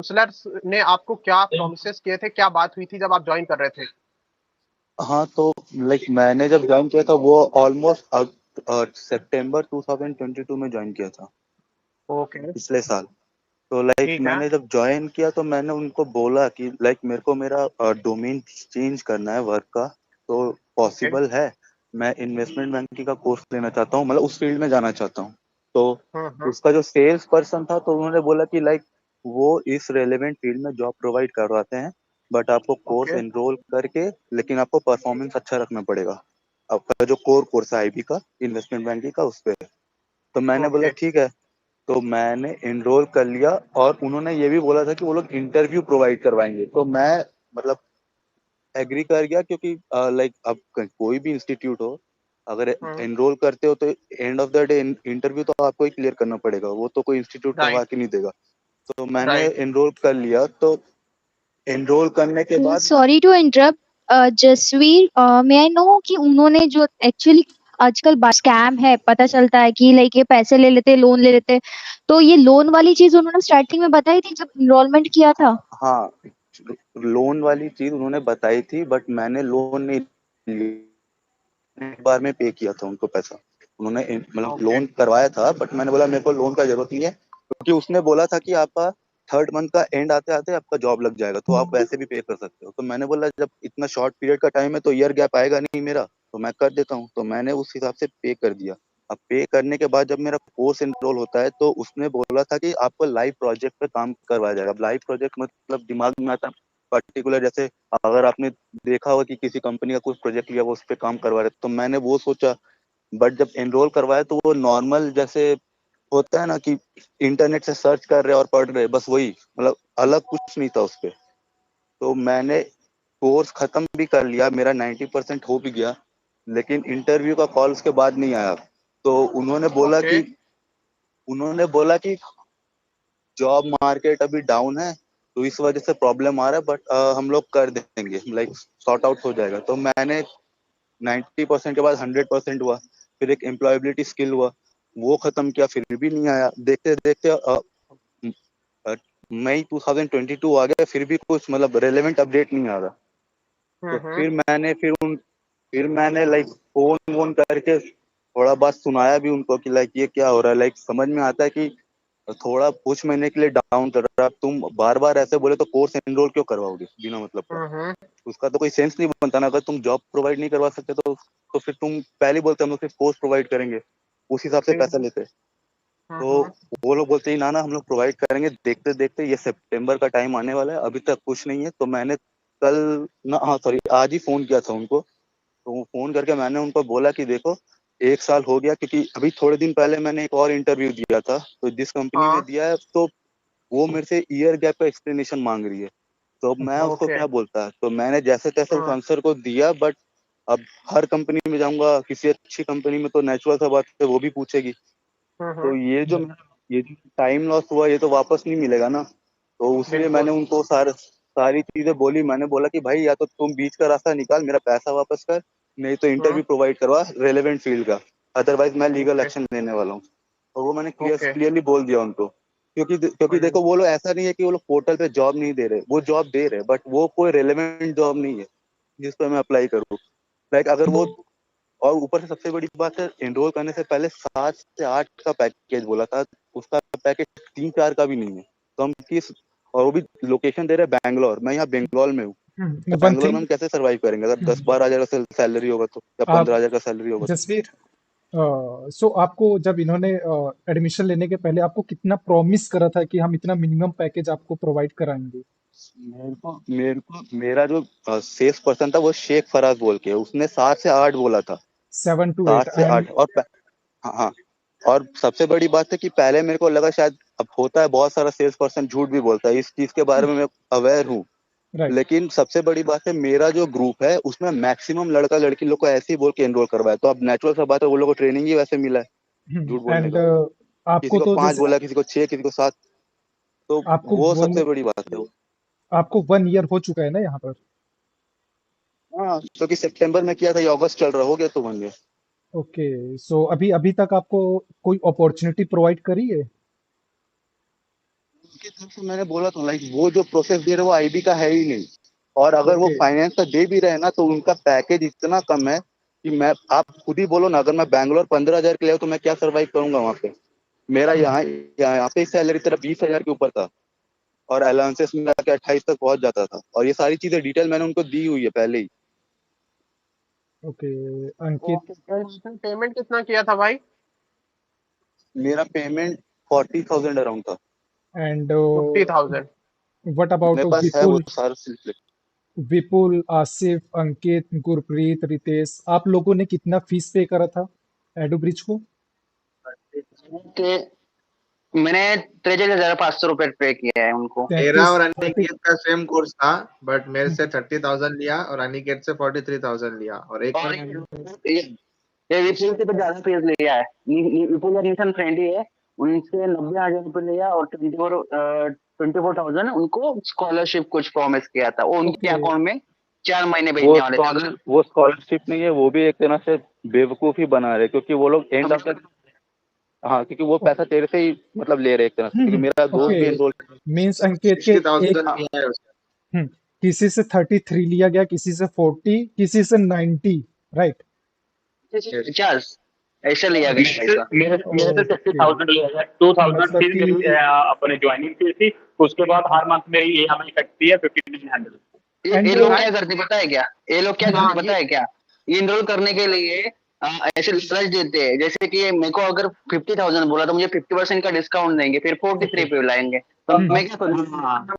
Counsellors ने आपको क्या प्रोमिस किए थे, क्या बात हुई थी जब आप ज्वाइन कर रहे थे? हाँ, तो लाइक मैंने जब ज्वाइन किया था वो ऑलमोस्ट सितंबर 2022 में ज्वाइन किया था, ओके। पिछले साल। तो लाइक ठीक है। मैंने जब ज्वाइन किया तो मैंने उनको बोला कि लाइक मेरे को मेरा डोमेन चेंज करना है वर्क का, तो ओके। पॉसिबल है? मैं इन्वेस्टमेंट बैंकिंग का कोर्स लेना चाहता हूँ, मतलब उस फील्ड में जाना चाहता हूँ। तो हम्म। उसका जो सेल्स पर्सन था तो उन्होंने बोला कि लाइक वो इस रेलेवेंट फील्ड में जॉब प्रोवाइड करवाते हैं, बट आपको कोर्स ओके। एनरोल करके, लेकिन आपको परफॉर्मेंस अच्छा रखना पड़ेगा आपका जो कोर कोर्स है आईबी का, इन्वेस्टमेंट बैंकिंग का, उस पे। तो मैंने बोला ओके। ठीक है। तो मैंने एनरोल कर लिया, और उन्होंने ये भी बोला था कि वो लोग इंटरव्यू प्रोवाइड करवाएंगे, तो मैं मतलब एग्री कर गया, क्योंकि लाइक अब कोई भी इंस्टीट्यूट हो, अगर हम्म। एनरोल करते हो तो end of the day interview तो आपको ही क्लियर करना पड़ेगा, वो तो कोई इंस्टीट्यूट करवा राइट। के नहीं देगा। तो मैंने राइट। एनरोल कर लिया। तो एनरोल करने के बाद sorry to interrupt, Jasvir, may I know कि उन्होंने जो एक्चुअली आजकल स्कैम है, पता चलता है कि लाइक ये पैसे ले लेते, लोन ले लेते, तो ये लोन वाली चीज उन्होंने स्टार्टिंग में बताई थी जब इनरोलमेंट किया था? हाँ, लोन वाली चीज उन्होंने बताई थी, बट मैंने लोन नहीं लिया। एक बार में पे किया था उनको पैसा। उन्होंने मतलब ओके। लोन करवाया था, बट मैंने बोला मेरे को लोन का जरूरत नहीं है, क्योंकि उसने बोला था कि आपका थर्ड मंथ का एंड आते आते आपका जॉब लग जाएगा, तो आप वैसे भी पे कर सकते हो। तो मैंने बोला जब इतना शॉर्ट पीरियड का टाइम है तो ईयर गैप आएगा नहीं मेरा, तो मैं कर देता हूँ। तो मैंने उस हिसाब से पे कर दिया। अब पे करने के बाद जब मेरा कोर्स एनरोल होता है तो उसने बोला था कि आपको लाइव प्रोजेक्ट पे काम करवाया जाएगा। लाइव प्रोजेक्ट मतलब दिमाग में आता है पर्टिकुलर, जैसे अगर आपने देखा होगा कि किसी कंपनी का कुछ प्रोजेक्ट लिया वो उस पर काम करवा रहे, तो मैंने वो सोचा। बट जब एनरोल करवाया तो वो नॉर्मल जैसे होता है ना कि इंटरनेट से सर्च कर रहे और पढ़ रहे, बस वही, मतलब अलग कुछ नहीं था उस पे। तो मैंने कोर्स खत्म भी कर लिया, मेरा 90% हो भी गया, लेकिन इंटरव्यू का कॉल उसके बाद नहीं आया। तो ओके। उन्होंने बोला कि जॉब मार्केट अभी डाउन है, तो इस वजह से प्रॉब्लम आ रहा है, बट हम लोग कर देंगे, लाइक सॉर्ट आउट हो जाएगा। तो मैंने 90% के बाद 100% हुआ। फिर एक एम्प्लॉयबिलिटी स्किल हुआ, वो खत्म किया, फिर भी नहीं आया। देखते देखते मई 2022 आ गया, फिर भी कुछ मतलब रेलेवेंट अपडेट नहीं आ रहा। तो हम्म। फिर मैंने लाइक फोन वोन करके थोड़ा बात सुनाया भी उनको कि लाइक ये क्या हो रहा है। लाइक समझ में आता है कि थोड़ा कुछ महीने के लिए डाउन कर रहा है, अब तुम बार बार ऐसे बोले तो कोर्स एनरोल क्यों करवाओगे बिना मतलब का? हम्म। उसका तो कोई सेंस नहीं बनता ना। अगर तुम जॉब प्रोवाइड नहीं करवा सकते तो फिर तुम पहले ही बोलते हम लोग सिर्फ कोर्स प्रोवाइड करेंगे, उस हिसाब से पैसा लेते। तो हम्म। वो लोग बोलते ही ना ना हम लोग प्रोवाइड करेंगे, देखते देखते ये सितंबर का टाइम आने वाला है, अभी तक कुछ नहीं है। तो मैंने कल ना, हाँ सॉरी, आज ही फोन किया था उनको। तो वो फोन करके मैंने उनको बोला कि देखो, एक साल हो गया, क्योंकि अभी थोड़े दिन पहले मैंने एक और इंटरव्यू दिया था, तो जिस कंपनी में हाँ। दिया है तो वो मेरे से ईयर गैप का एक्सप्लेनेशन मांग रही है। तो अब मैं उसको ओके। क्या बोलता? तो मैंने जैसे तैसे उस आंसर को दिया, बट अब हर कंपनी में जाऊंगा, किसी अच्छी कंपनी में, तो नेचुरल सा बात है वो भी पूछेगी। तो हम्म। ये जो टाइम लॉस हुआ ये तो वापस नहीं मिलेगा ना। तो उसलिए मैंने बिल्कुल। उनको सारी चीजें बोली। मैंने बोला कि भाई या तो तुम बीच का रास्ता निकाल, मेरा पैसा वापस कर, नहीं तो हम्म। इंटरव्यू प्रोवाइड करवा रेलेवेंट फील्ड का, अदरवाइज मैं लीगल ओके। एक्शन लेने वाला हूँ। तो वो मैंने ओके। क्लियरली बोल दिया उनको। क्योंकि देखो, वो लोग ऐसा नहीं है कि वो लोग पोर्टल पे जॉब नहीं दे रहे, वो जॉब दे रहे, बट वो कोई रेलेवेंट जॉब नहीं है जिस पर मैं अप्लाई करूँ। लाइक अगर वो, और ऊपर से सबसे बड़ी बात है, एनरोल करने से पहले 7 से 8 का पैकेज बोला था, उसका पैकेज 3-4 का भी नहीं है। तो हम किस, और वो भी लोकेशन दे रहे हैं बैंगलोर, मैं यहाँ बंगाल में हूँ। तो वन बैंगलोर में थिंग हम कैसे सरवाइव करेंगे अगर 10-12 हजार का सैलरी होगा तो, या आप 15 हजार का सैलरी होगा तो? जसवीर, सो आपको जब इन्होंने एडमिशन लेने के पहले आपको कितना प्रॉमिस करा था कि हम इतना मिनिमम पैकेज आपको प्रोवाइड कराएंगे? मेरा जो सेल्स पर्सन था वो शेख फराज बोल के, उसने 7 से 8 बोला था। 7 to 8 सात से एंड आठ हाँ हाँ। और सबसे बड़ी बात है कि पहले मेरे को लगा शायद, अब होता है बहुत सारा सेल्स पर्सन झूठ भी बोलता है, इस चीज के बारे में मैं अवेयर हूँ। राइट। लेकिन सबसे बड़ी बात है, मेरा जो ग्रुप है उसमें मैक्सिमम लड़का लड़की लोग को ऐसे ही बोल के एनरोल करवाया, तो अब नेचुरल सा बात है, वो लोग को ट्रेनिंग ही वैसे मिला है झूठ बोलने एंड का। किसी आपको को तो 5 जैसे बोला, किसी को 6, किसी को 7। तो आपको वो वन सबसे बड़ी बात है। आपको 1 ईयर हो चुका है ना यहाँ पर? हाँ, क्योंकि सितंबर में किया था, ये अगस्त चल रहा, हो गया तो बन गया। ओके, सो अभी अभी तक आपको कोई अपॉर्चुनिटी प्रोवाइड करी है? उनकी तरफ से मैंने बोला था लाइक वो जो प्रोसेस दे रहे वो आईबी का है ही नहीं, और अगर वो ओके फाइनेंस का दे भी रहे ना तो उनका पैकेज इतना कम है कि मैं, आप खुद ही बोलो ना, अगर मैं बैंगलोर 15,000 के लिए तो मैं क्या सर्वाइव करूंगा वहां पे। मेरा यहाँ पे सैलरी तेरा 20,000 के ऊपर था, और अलाउंसेस में आके 28 तक पहुंच जाता था, और ये सारी चीजें डिटेल मैंने उनको दी हुई है पहले ही। ओके अंकित ओके, पेमेंट कितना किया था भाई? मेरा पेमेंट 40,000 अराउंड था। एंड 50,000? व्हाट अबाउट मेरे पास है वो विपुल सारा सिलसिले। विपुल आसिफ अंकित गुरप्रीत रितेश आप लोगों ने कितना फीस पे करा था एडो ब्रिज को? के मैंने 63,500 रुपए पे किया है उनको। मेरा 33 और 30 अनिकेत का सेम कोर्स था, बट मेरे से 30,000 लिया और अनिकेत से 43,000 लिया, और एक और बार ये विपुल से तो ज्यादा फीस लिया है। विपुल का न्यूटन फ्रेंड ही है, उनसे 90,000 रुपए लिया और 24,000 उनको स्कॉलरशिप कुछ प्रॉमिस किया था, वो उनके ओके अकाउंट में 4 महीने वो भेजने वाले थे। अगर वो स्कॉलरशिप नहीं है, वो भी एक तरह से बेवकूफी बना रहे, क्योंकि वो लोग एंड ऑफ द, हाँ, क्योंकि वो पैसा तेरे से ही मतलब ले रहे एक तरह से, क्योंकि मेरा दोस्त भी ओके एनरोल। मींस अंकित के 60,000 एक लिया है उसने। किसी से 33 लिया गया किसी से 40 किसी से 90 राइट 50 ऐसा लिया गया पैसा। मेरे से ओके 60,000 लिया गया, 2,000 मतलब फिर मेरी कि अपने ज्वाइनिंग फीस थी। उसके बाद हर मंथ मेरी EMI कटती है 5900। ये एंड लोग क्या करते पता है क्या? ये लोग क्या हाँ, करते पता है क्या? ये इनरोल करने के लिए ऐसे लालच देते हैं, जैसे कि मेरे को अगर 50,000 बोला तो मुझे 50% का डिस्काउंट देंगे, फिर 43 पे लाएंगे। तो मैं क्या करूँ,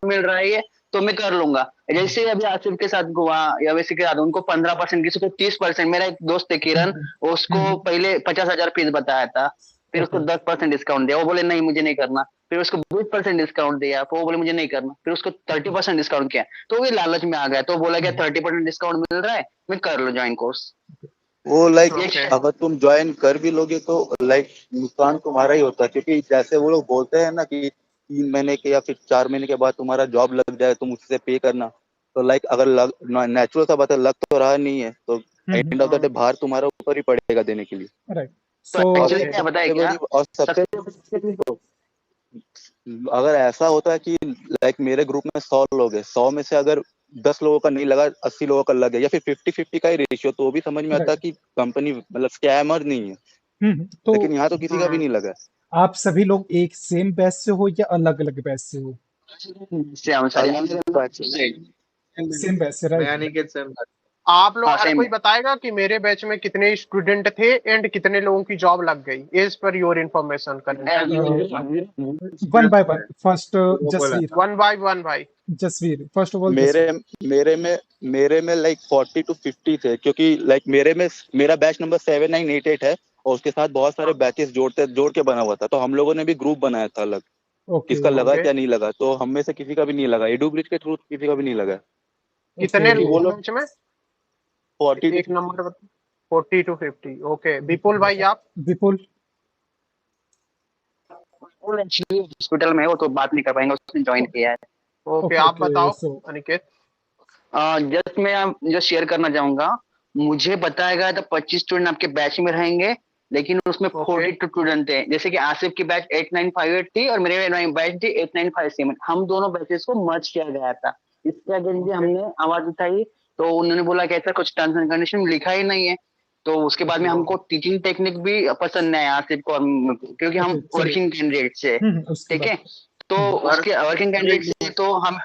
मिल रहा है ये तो मैं कर लूंगा। जैसे अभी आसिफ के साथ हुआ या वैसे के साथ, उनको 15%, किसी को 30%। मेरा एक दोस्त है किरण, उसको पहले 50,000 फीस बताया था, फिर उसको 10% डिस्काउंट दिया, वो बोले नहीं मुझे नहीं करना। फिर उसको 20% डिस्काउंट दिया, तो वो बोले मुझे नहीं करना। फिर उसको 30% डिस्काउंट किया, तो वो लालच में आ गया, तो बोला क्या 30% डिस्काउंट मिल रहा है, मैं कर लो ज्वाइन कोर्स। वो लाइक ओके। अगर तुम ज्वाइन कर भी लोगे तो लाइक नुकसान तुम्हारा ही होता है, क्योंकि जैसे वो लोग बोलते हैं ना कि 3 महीने के या फिर 4 महीने के बाद तुम्हारा जॉब लग जाए तुम उससे पे करना, तो लाइक अगर नेचुरल सा बात है, लग तो रहा नहीं है, तो एंड ऑफ द डे भार तुम्हारा ऊपर ही पड़ेगा देने के लिए। राइट तो सो एक्चुअली क्या बताया क्या, और सबसे अगर ऐसा होता है कि लाइक मेरे ग्रुप में 100 लोग हैं, 100 में से अगर 10 लोगों का नहीं लगा, 80 लोगों का लग गया, या फिर 50-50 का ही रेशियो, तो वो भी समझ में आता है कि कंपनी मतलब स्कैमर नहीं है। तो लेकिन यहाँ तो किसी का भी नहीं लगा। आप सभी लोग एक सेम बैच से हो या अलग अलग बैच से हो? सेम बैच से मैं राइट अनिकेत से आप लोग हाँ, हर same कोई है। बताएगा कि मेरे बैच में कितने स्टूडेंट थे एंड कितने लोगों की जॉब लग गई, एज पर योर इन्फॉर्मेशन करें। वन बाय वन फर्स्ट वो बोला जसवीर वन बाय वन भाई। जसवीर फर्स्ट ऑफ ऑल मेरे में लाइक 40 to 50 थे, क्योंकि लाइक मेरा बैच नंबर 7988 है, और उसके साथ बहुत सारे बैचेस जोड़ के बना हुआ था, तो हम लोगों ने भी ग्रुप बनाया था अलग, ओके किसका लगा ओके। क्या नहीं लगा, तो हम में से किसी का भी नहीं लगा, एडू ब्रिज के थ्रू किसी का भी नहीं लगा। कितने ओके वो लोग बैच में? 40 एक नंबर 40 to 50। ओके, विपुल भाई आप? विपुल हॉस्पिटल में है, वो तो बात नहीं कर पाएंगे, उसने ज्वाइन किया है। ओके, आप बताओ सो अनिकेत। जस्ट मैं जस्ट शेयर करना चाहूंगा, मुझे बताया गया था 25 स्टूडेंट आपके बैच में रहेंगे, लेकिन उसमें 42 स्टूडेंट थे। जैसे कि आसिफ की बैच 8958 थी और मेरे बैच थी 8957। हम दोनों बैचेस को मर्ज किया गया था। इसके अगेंस्ट हमने आवाज उठाई, तो उन्होंने बोला कि ऐसा कुछ टर्म्स एंड कंडीशन लिखा ही नहीं है। तो उसके बाद में हमको टीचिंग टेक्निक भी पसंद नहीं आया आसिफ को, क्योंकि हम चलिए। वर्किंग कैंडिडेट से, उसके ठीक है। बाद तो उसके वर्किंग कैंडिडेट से तो हम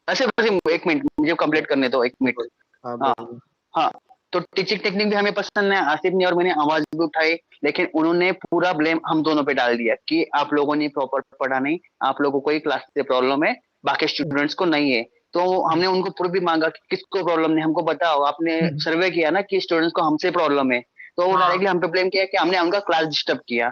ऐसे एक मिनट मुझे कंप्लीट करने दो, एक मिनट। हाँ हाँ, तो टीचिंग टेक्निक भी हमें पसंद है, आसिफ ने और मैंने आवाज भी उठाई, लेकिन उन्होंने पूरा ब्लेम हम दोनों पे डाल दिया कि आप लोगों ने प्रॉपर पढ़ा नहीं, आप लोगों को ही क्लास से प्रॉब्लम है, बाकी स्टूडेंट्स को नहीं है। तो हमने उनको प्रूफ भी मांगा कि किसको प्रॉब्लम नहीं, हमको बताओ, आपने सर्वे किया ना कि स्टूडेंट्स को हमसे प्रॉब्लम है। तो वो डायरेक्टली हम पे ब्लेम किया कि हमने उनका क्लास डिस्टर्ब किया।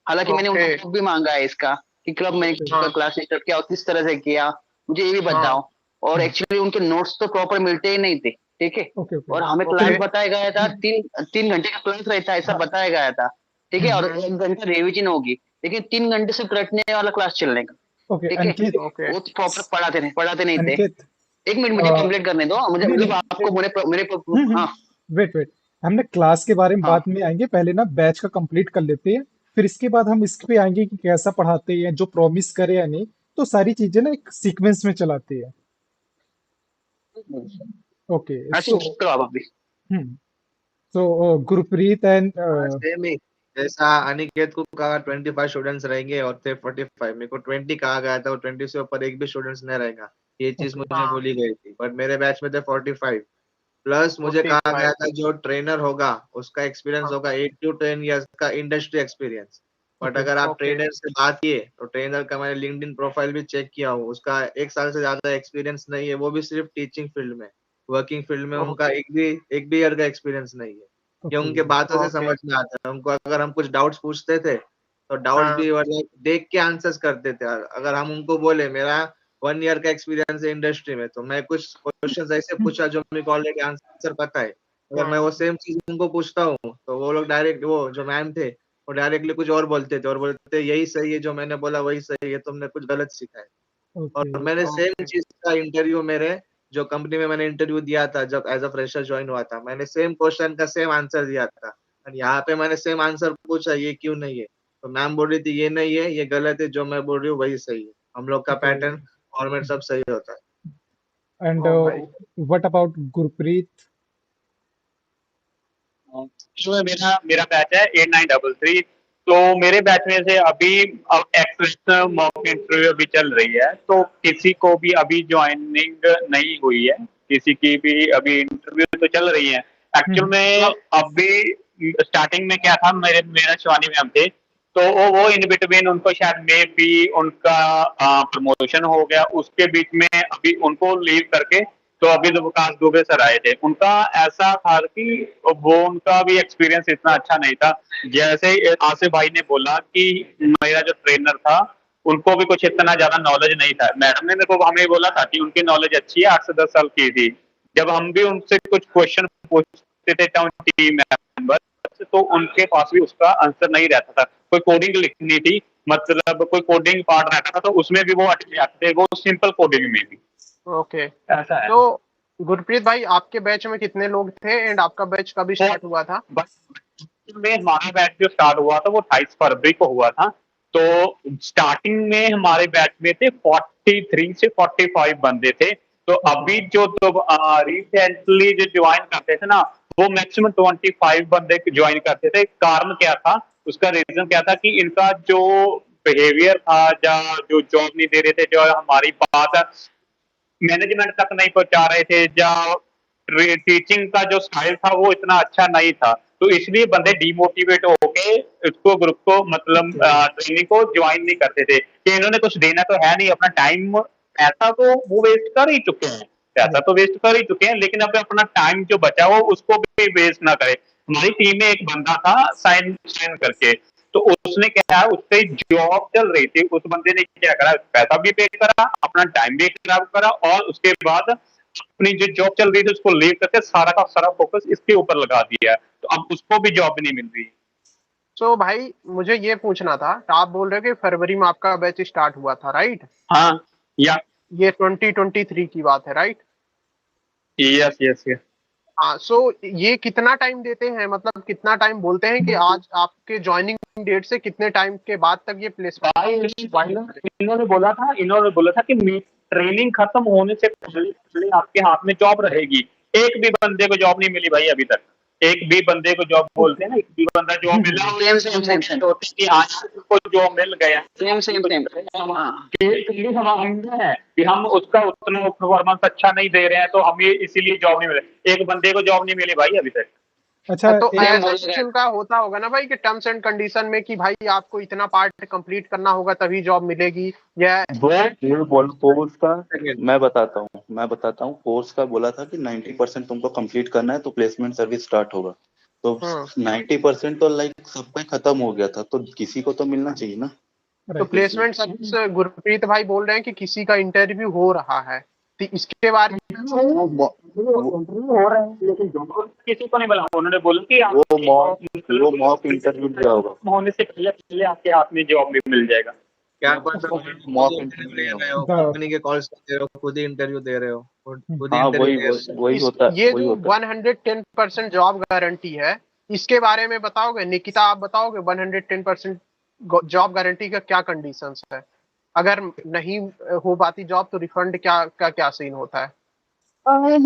हालांकि मैंने उनको प्रूफ भी मांगा है इसका कि क्लब में क्लास डिस्टर्ब किया और किस तरह से किया, मुझे ये भी बताओ। और एक्चुअली उनके नोट्स तो प्रॉपर मिलते ही नहीं थे, ठीक है। और हमें क्लास बताया गया था 3 घंटे का क्लास रहता है, ऐसा बताया गया था, ठीक है। और 1 घंटा रिविजन होगी, लेकिन 3 घंटे से रटने वाला क्लास चलने का, ठीक है। वो प्रॉपर पढ़ाते नहीं थे। एक मिनट मुझे कंप्लीट करने दो, मुझे मतलब आपको मेरे हाँ वेट हमने क्लास के बारे में बाद में आएंगे, पहले ना बैच का कंप्लीट कर लेते हैं, फिर इसके बाद हम इस पे आएंगे कि कैसा पढ़ाते हैं, जो प्रॉमिस करे या नहीं। तो सारी चीजें ना एक सीक्वेंस में चलाती है। ओके, ऐसे सो करो आप अभी। गुरप्रीत एंड सेम ही जैसा अनिकेत को कहा 25 स्टूडेंट्स रहेंगे और थे 45, मेरे को 20 कहा गया था और 20 से ऊपर एक भी स्टूडेंट्स नहीं रहेगा, ये चीज ओके मुझे हाँ बोली गई थी, बट मेरे बैच में थे 45 प्लस मुझे कहा गया 45। था जो ट्रेनर होगा उसका एक्सपीरियंस हाँ होगा 8 to 10 years का इंडस्ट्री एक्सपीरियंस। बट ओके अगर आप ओके ट्रेनर से बात किए तो ट्रेनर का मैंने लिंक्डइन प्रोफाइल भी चेक किया हूँ, उसका 1 साल से ज्यादा एक्सपीरियंस नहीं है, वो भी सिर्फ टीचिंग फील्ड में। वर्किंग फील्ड में उनका ओके एक भी ईयर का एक्सपीरियंस नहीं है। ये ओके उनके बातों से ओके समझ में आता है उनको, अगर हम कुछ डाउट्स पूछते थे तो डाउट्स हाँ भी मतलब देख के आंसर्स करते थे। अगर हम उनको बोले मेरा 1 ईयर का एक्सपीरियंस है इंडस्ट्री में, तो मैं कुछ क्वेश्चंस ऐसे पूछा जो मेरे को ऑलरेडी आंसर पता है, अगर मैं हाँ वो सेम चीज उनको पूछता हूँ तो वो लोग डायरेक्ट, वो जो मैम थे वो डायरेक्टली कुछ और बोलते थे और बोलते थे यही सही है, जो मैंने बोला वही सही है, तुमने कुछ गलत सीखा है। ओके और मैंने सेम ओके चीज का इंटरव्यू मेरे जो कंपनी में मैंने इंटरव्यू दिया था जब एज अ फ्रेशर ज्वाइन हुआ था, मैंने सेम क्वेश्चन का सेम आंसर दिया था। और यहाँ पे मैंने सेम आंसर पूछा ये क्यों नहीं है, तो मैम बोल रही थी ये नहीं है, ये गलत है, जो मैं बोल रही हूँ वही सही है, हम लोग का ओके पैटर्न फॉर्मेट सब सही होता है। एंड ओ भाई व्हाट अबाउट गुरप्रीत? जो मेरा मेरा बैच है 8933। तो मेरे बैच में से अभी अब एक्सप्रेस मॉक इंटरव्यू अभी चल रही है, तो किसी को भी अभी ज्वाइनिंग नहीं हुई है, किसी की भी अभी इंटरव्यू तो चल रही है। एक्चुअल में अभी स्टार्टिंग में क्या था, मेरा शिवानी मैम थे, तो वो इन बिटवीन उनको शायद मे बी उनका प्रमोशन हो गया, उसके बीच में अभी उनको लीव करके तो अभी तो विकास दुबे सर आए थे। उनका ऐसा था कि वो उनका भी एक्सपीरियंस इतना अच्छा नहीं था। जैसे आसिफ भाई ने बोला कि मेरा जो ट्रेनर था उनको भी कुछ इतना ज्यादा नॉलेज नहीं था। मैडम ने मेरे को हमें बोला था कि उनकी नॉलेज अच्छी है, 8 से 10 साल की थी। जब हम भी उनसे कुछ क्वेश्चन पूछते थे टीम मेंबर, तो उनके पास भी उसका आंसर नहीं रहता था। कोई कोडिंग लिखनी थी, मतलब कोई कोडिंग पार्ट रहता था, तो उसमें भी वो अटक जाते थे, वो सिंपल कोडिंग में भी ओके ऐसा है। तो गुरप्रीत भाई आपके बैच में कितने लोग थे एंड आपका बैच कभी तो स्टार्ट हुआ था? बस में हमारा बैच जो स्टार्ट हुआ था वो 28 फरवरी को हुआ था। तो स्टार्टिंग में हमारे बैच में थे 43 से 45 बंदे थे। तो अभी जो रिसेंटली जो ज्वाइन करते थे ना, वो मैक्सिमम 25 बंदे ज्वाइन करते थे। कारण क्या था, उसका रीजन क्या था कि इनका जो बिहेवियर था, या जो जॉब नहीं दे रहे थे, जो हमारी बात मैनेजमेंट तक नहीं पहुंचा रहे थे, या टीचिंग का जो स्टाइल था वो इतना अच्छा नहीं था, तो इसलिए बंदे डिमोटिवेट होके इसको ग्रुप को मतलब ट्रेनिंग को ज्वाइन नहीं करते थे कि इन्होंने कुछ देना तो है नहीं, अपना टाइम पैसा तो वो वेस्ट कर ही चुके हैं, पैसा तो वेस्ट कर ही चुके हैं, लेकिन अब अपना टाइम जो बचा हो उसको भी वेस्ट ना करें। हमारी टीम में एक बंदा था साइन साइन करके, तो उसने क्या है, उससे जॉब चल रही थी, उस बंदे ने क्या करा, पैसा भी पे करा, अपना टाइम भी खराब करा, और उसके बाद अपनी जो जॉब चल रही थी उसको लीव करके सारा का सारा फोकस इसके ऊपर लगा दिया, तो अब उसको भी जॉब नहीं मिल रही। सो भाई मुझे ये पूछना था, तो आप बोल रहे हो कि फरवरी में आपका बैच स्टार्ट हुआ था, राइट? हाँ, या ये 2023 की बात है, राइट? Yes yes yes. हाँ, सो ये कितना टाइम देते हैं, मतलब कितना टाइम बोलते हैं कि आज आपके ज्वाइनिंग डेट से कितने टाइम के बाद तक ये भाई प्लेसमेंट? इन्होंने बोला था कि ट्रेनिंग खत्म होने से पहले पहले आपके हाथ में जॉब रहेगी। एक भी बंदे को जॉब नहीं मिली भाई अभी तक, एक भी बंदे को जॉब बोलते हैं ना, एक भी बंदा जॉब मिला सेम होती है कि आज को जॉब मिल गया सेम सेम सेम। कि हम है कि हम उसका उतना परफॉर्मेंस अच्छा नहीं दे रहे हैं, तो हमें इसीलिए जॉब नहीं मिले। एक बंदे को जॉब नहीं मिली भाई अभी तक। अच्छा, तो एक ऐसा कुछ उनका होता होगा ना भाई कि टर्म्स एंड कंडीशन में कि भाई आपको इतना पार्ट कंप्लीट करना होगा तभी जॉब मिलेगी, या ये बोल कोर्स का सेकंड मैं बताता हूँ कोर्स का बोला था कि 90% तुमको कंप्लीट करना है तो प्लेसमेंट सर्विस स्टार्ट होगा। तो 90% तो लाइक सबका ही खत्म हो गया था, तो किसी को तो मिलना चाहिए ना। तो राइट प्लेसमेंट सर्विस गुरप्रीत भाई बोल रहे हैं कि किसी का इंटरव्यू हो रहा है, तो इसके बारे वो हो रहे हैं लेकिन जॉब किसी को नहीं मिला। उन्होंने बोला कि वो मॉक इंटरव्यू दिया होगा। होने से पहले पहले आपके हाथ में जॉब भी मिल जाएगा। क्या पता मॉक खुद इंटरव्यू ले दिया रहे होगा। हो, कंपनी के कॉल्स दे रहे हो, खुद ही इंटरव्यू दे रहे हो, खुद ही हाँ इंटरव्यू वही दे रहे हो। वही होता है, ये वही जो होता है। 110% जॉब गारंटी है, इसके बारे में बताओगे? निकिता आप बताओगे 110% जॉब गारंटी का क्या कंडीशंस है? अगर नहीं हो पाती जॉब तो रिफंड क्या सीन होता है? 100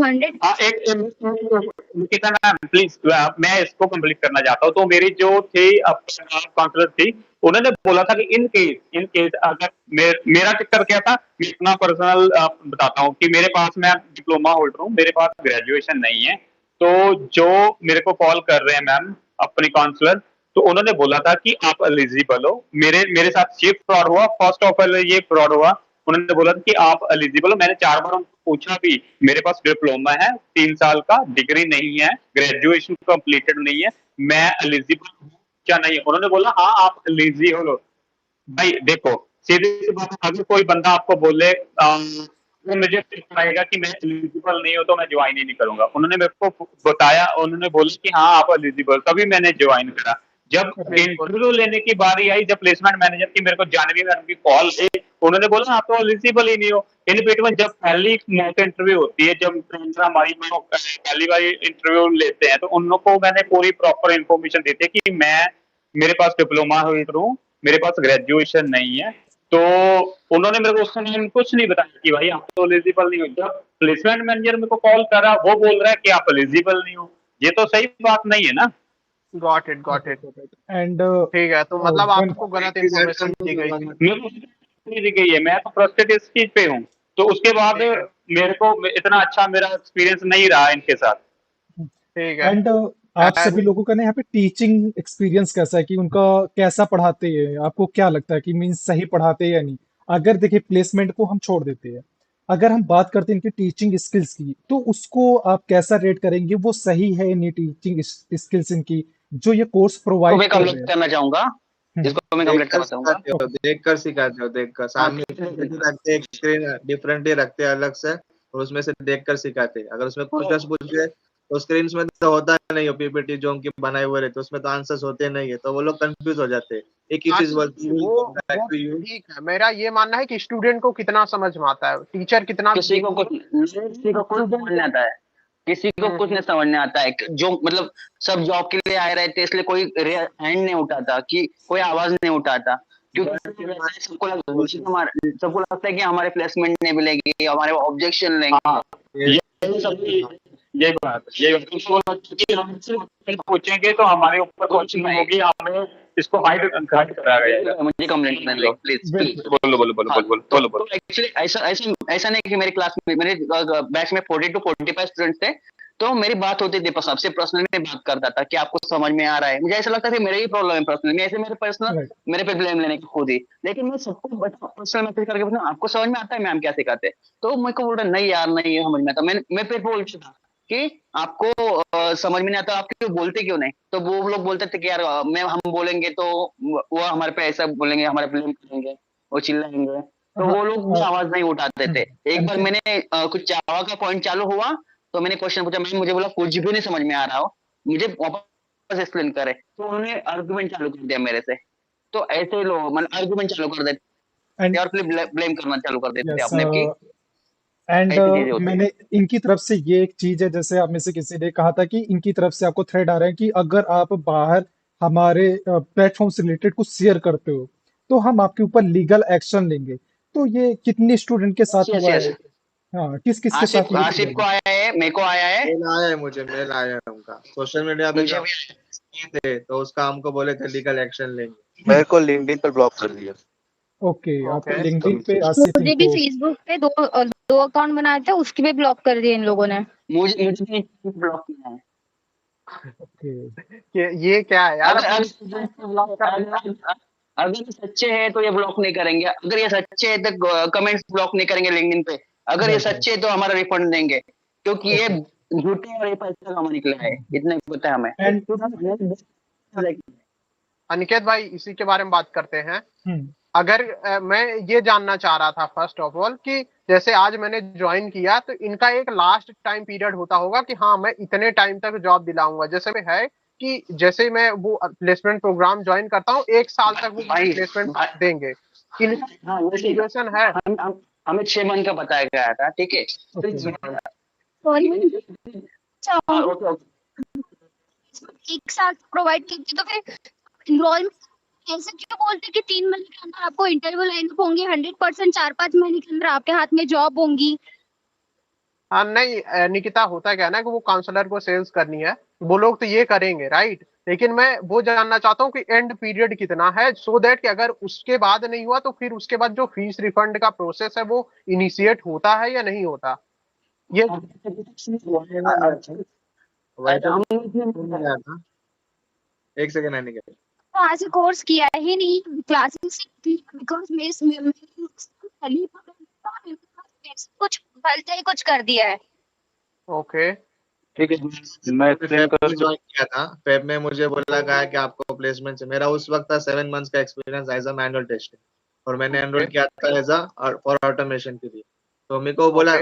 निकिता मैम प्लीज, मैं इसको कंप्लीट करना चाहता हूँ। तो मेरी जो थी काउंसलर थी, उन्होंने बोला था कि इन केस अगर मेरा चक्कर क्या था, मैं अपना पर्सनल बताता हूँ कि मेरे पास, मैं डिप्लोमा होल्डर हूँ, मेरे पास ग्रेजुएशन नहीं है। तो जो मेरे को कॉल कर रहे हैं मैम अपनी काउंसलर, तो उन्होंने बोला था कि आप एलिजिबल हो। मेरे साथ ये फ्रॉड हुआ, फर्स्ट ऑफ ऑल ये फ्रॉड हुआ। उन्होंने बोला था कि आप एलिजिबल हो। मैंने 4 बार उनको पूछा भी, मेरे पास डिप्लोमा है 3 साल का, डिग्री नहीं है, ग्रेजुएशन कंप्लीटेड नहीं है, मैं एलिजिबल हूँ क्या नहीं? उन्होंने बोला हाँ आप एलिजिबल हो। भाई देखो, सीधी सी बात है, अगर कोई बंदा आपको बोले वो मुझे बताएगा कि मैं एलिजिबल नहीं हूँ तो मैं ज्वाइन ही नहीं करूंगा। उन्होंने मेरे को बताया, उन्होंने बोला कि हाँ आप एलिजिबल, तभी मैंने ज्वाइन करा। जब इंटरव्यू लेने की बारी आई, जब प्लेसमेंट मैनेजर की मेरे को जानवी मैडम की कॉल आई, उन्होंने बोला आप तो एलिजिबल ही नहीं हो। इन बिटवीन जब पहली मॉक इंटरव्यू होती है, जब ट्रेनर हमारी पहली बार इंटरव्यू लेते हैं, तो उन लोग को मैंने पूरी प्रॉपर इन्फॉर्मेशन देती है कि मेरे पास डिप्लोमा हूँ, मेरे पास ग्रेजुएशन नहीं है। तो उन्होंने मेरे को उस समय कुछ नहीं बताया कि भाई आप तो एलिजिबल नहीं हो। जब प्लेसमेंट मैनेजर मेरे को कॉल करा, वो बोल रहा है कि आप एलिजिबल नहीं हो, ये तो सही बात नहीं है ना। Got it. एंड ठीक है, तो मतलब वन आपको गलत इन्फॉर्मेशन दी गई। मेरे को नहीं दी गई है, मैं तो फ्रस्ट्रेटेड इस चीज पे हूँ। तो उसके बाद मेरे को इतना अच्छा मेरा एक्सपीरियंस नहीं रहा इनके साथ। ठीक है। एंड आप सभी लोगों का ना यहाँ पे टीचिंग एक्सपीरियंस कैसा है कि उनका कैसा पढ़ाते हैं? आपको क्या लगता है कि मीन्स सही पढ़ाते हैं या नहीं? अगर देखिए प्लेसमेंट को हम छोड़ देते हैं, अगर हम बात करते हैं इनकी टीचिंग स्किल्स की, तो उसको आप कैसा रेट करेंगे? वो सही है नहीं टीचिंग स्किल्स इनकी जो ये कोर्स तो प्रोवाइड मैं कर रहे कंप्लीट हैं? करना चाहूंगा, हम्म, इसको मैं कंप्लीट करना चाहूंगा। देखकर सिखाते हो, देखकर हाँ, सामने PPT रखते हैं, स्क्रीन डिफरेंटली रखते हैं अलग से, और उसमें से देखकर सिखाते हैं। अगर उसमें क्वेश्चंस पूछे तो स्क्रीन में तो होता नहीं हो, PPT जो उनके बनाए हुए रहते उसमें तो आंसर्स होते नहीं है, तो वो लोग कंफ्यूज हो जाते हैं। एक ही चीज बोलती वो ठीक है, मेरा ये मानना है कि स्टूडेंट को कितना समझ में आता है, टीचर कितना किसी को कुछ समझ नहीं आता है, किसी को कुछ नहीं समझने आता है। जो मतलब सब जॉब के लिए आए रहते, इसलिए कोई हैंड नहीं उठाता, कि कोई आवाज नहीं उठाता, क्योंकि सबको लगता है कि हमारे प्लेसमेंट नहीं मिलेगी, हमारे ऑब्जेक्शन लेंगे। यही बात है, ये क्योंकि हमसे पूछेंगे तो हमारे ऊपर क्वेश्चन होगी, हमें इसको हाइड करा गया। मुझे कंप्लेंट करने लो प्लीज। बोलो। एक्चुअली ऐसा नहीं कि मेरी क्लास में, मेरे बैच में 40 to 45 स्टूडेंट्स थे, तो मेरी बात होती थी, सबसे पर्सनली मैं बात करता था कि आपको समझ में आ रहा है। मुझे ऐसा लगता था मेरे ही प्रॉब्लम है पर्सनली, ऐसे मेरे पर्सनल राइट। मेरे पे ब्लेम लेने की खुद ही। लेकिन मैं सबको पर्सनल मैसेज करके पूछा आपको समझ में आता है मैम क्या सिखाते? तो मेरे को बोल रहा नहीं यार नहीं समझ में आता। मैं फिर बोलता था कि आपको समझ में नहीं आता, आप क्यों बोलते क्यों नहीं? तो वो लोग बोलते थे कि यार मैं हम बोलेंगे तो वो हमारे पे ऐसा बोलेंगे, हमारे ब्लेम करेंगे, वो चिल्लाएंगे, तो वो लोग आवाज नहीं उठाते थे। एक बार मैंने कुछ जावा का पॉइंट चालू हुआ, तो मैंने क्वेश्चन पूछा, मैम मुझे बोला कुछ भी नहीं समझ में आ रहा हो, मुझे वापस एक्सप्लेन करे। तो उन्होंने आर्गुमेंट चालू कर दिया मेरे से। तो ऐसे लोग मतलब आर्गुमेंट चालू कर देते एंड और फिर ब्लेम करना चालू कर देते थे यस, अपने की। एंड ऐसी चीजें होती है। मैंने इनकी तरफ से ये एक चीज है, जैसे आप में से किसी ने कहा था कि इनकी तरफ से आपको थ्रेड आ रहा है कि अगर आप बाहर हमारे प्लेटफॉर्म से रिलेटेड कुछ शेयर करते हो तो हम आपके ऊपर लीगल एक्शन लेंगे। तो ये कितने स्टूडेंट के साथ यस हुआ यस, है? हाँ, किस किस के साथ ये चीज आसिफ को है? आया है, मेरे को आया है, मेल आया है, मुझे मेल आया है उनका। सोशल मीडिया पे मुझे जब भी थे तो उसका हमको बोले थे लीगल एक्शन लेंगे। मेरे को लिंक्डइन पर ब्लॉक कर दिया। ओके, आपको ओके। लिंक्डइन पे आसिफ मुझे भी इनको फेसबुक पे दो अकाउंट बनाए थे, उसके भी ब्लॉक कर दिए इन लोगों ने। मुझे ब्लॉक किया है। ओके। ये क्या है यार? अगर ये सच्चे हैं तो ये ब्लॉक नहीं करेंगे, अगर ये सच्चे हैं तो कमेंट्स ब्लॉक नहीं करेंगे लिंक्डइन पे, अगर ये राइट, राइट। सच्चे हैं तो हमारा रिफंड देंगे, क्योंकि ये ओके। झूठे और ये पैसा कमा निकला है, इतना पता है हमें। एंड अनिकेत भाई, इसी के बारे में बात करते हैं। अगर मैं ये जानना चाह रहा था फर्स्ट ऑफ ऑल कि जैसे आज मैंने ज्वाइन किया तो इनका एक लास्ट टाइम पीरियड होता होगा कि हाँ मैं इतने टाइम तक जॉब दिलाऊंगा, जैसे में है कि जैसे मैं वो प्लेसमेंट प्रोग्राम ज्वाइन करता हूँ 1 साल तक वो प्लेसमेंट देंगे। हाँ वैसे सिचुएशन है। हमें 6 मंथ का बताया गया था, ठीक है। सॉरी, हाँ, ओके। 1 साल प्रोवाइड की थी, तो फिर enrollment ऐसे क्यों बोलते कि 3 महीने के अंदर आपको इंटरव्यू लाइन अप होंगे, 100% 4-5 महीने के अंदर आपके हाथ में जॉब होंगी? हाँ नहीं निकिता, होता क्या है ना कि वो काउंसलर को सेल्स करनी है, वो लोग तो ये करेंगे राइट, लेकिन मैं वो जानना चाहता हूँ कि एंड पीरियड कितना है, सो दैट कि अगर उसके बाद नहीं हुआ तो फिर उसके बाद जो फीस रिफंड का प्रोसेस है वो इनिशिएट होता है या नहीं होता ये। वैसे सुन रहा था, एक सेकंड आने के। तो आज से कोर्स किया ही नहीं, क्लासेस बिकॉज़ कुछ गलत ही कुछ कर दिया है। ओके ठीक है, मैं एक्सप्लेन फेब कर में ज्वाइन किया था, फेब में मुझे बोला गया कि आपको प्लेसमेंट से, मेरा उस वक्त था 7 मंथ्स का experience as a manual testing, और मैंने एनरोल किया था एज अ फॉर ऑटोमेशन के लिए। तो मेरे को बोला,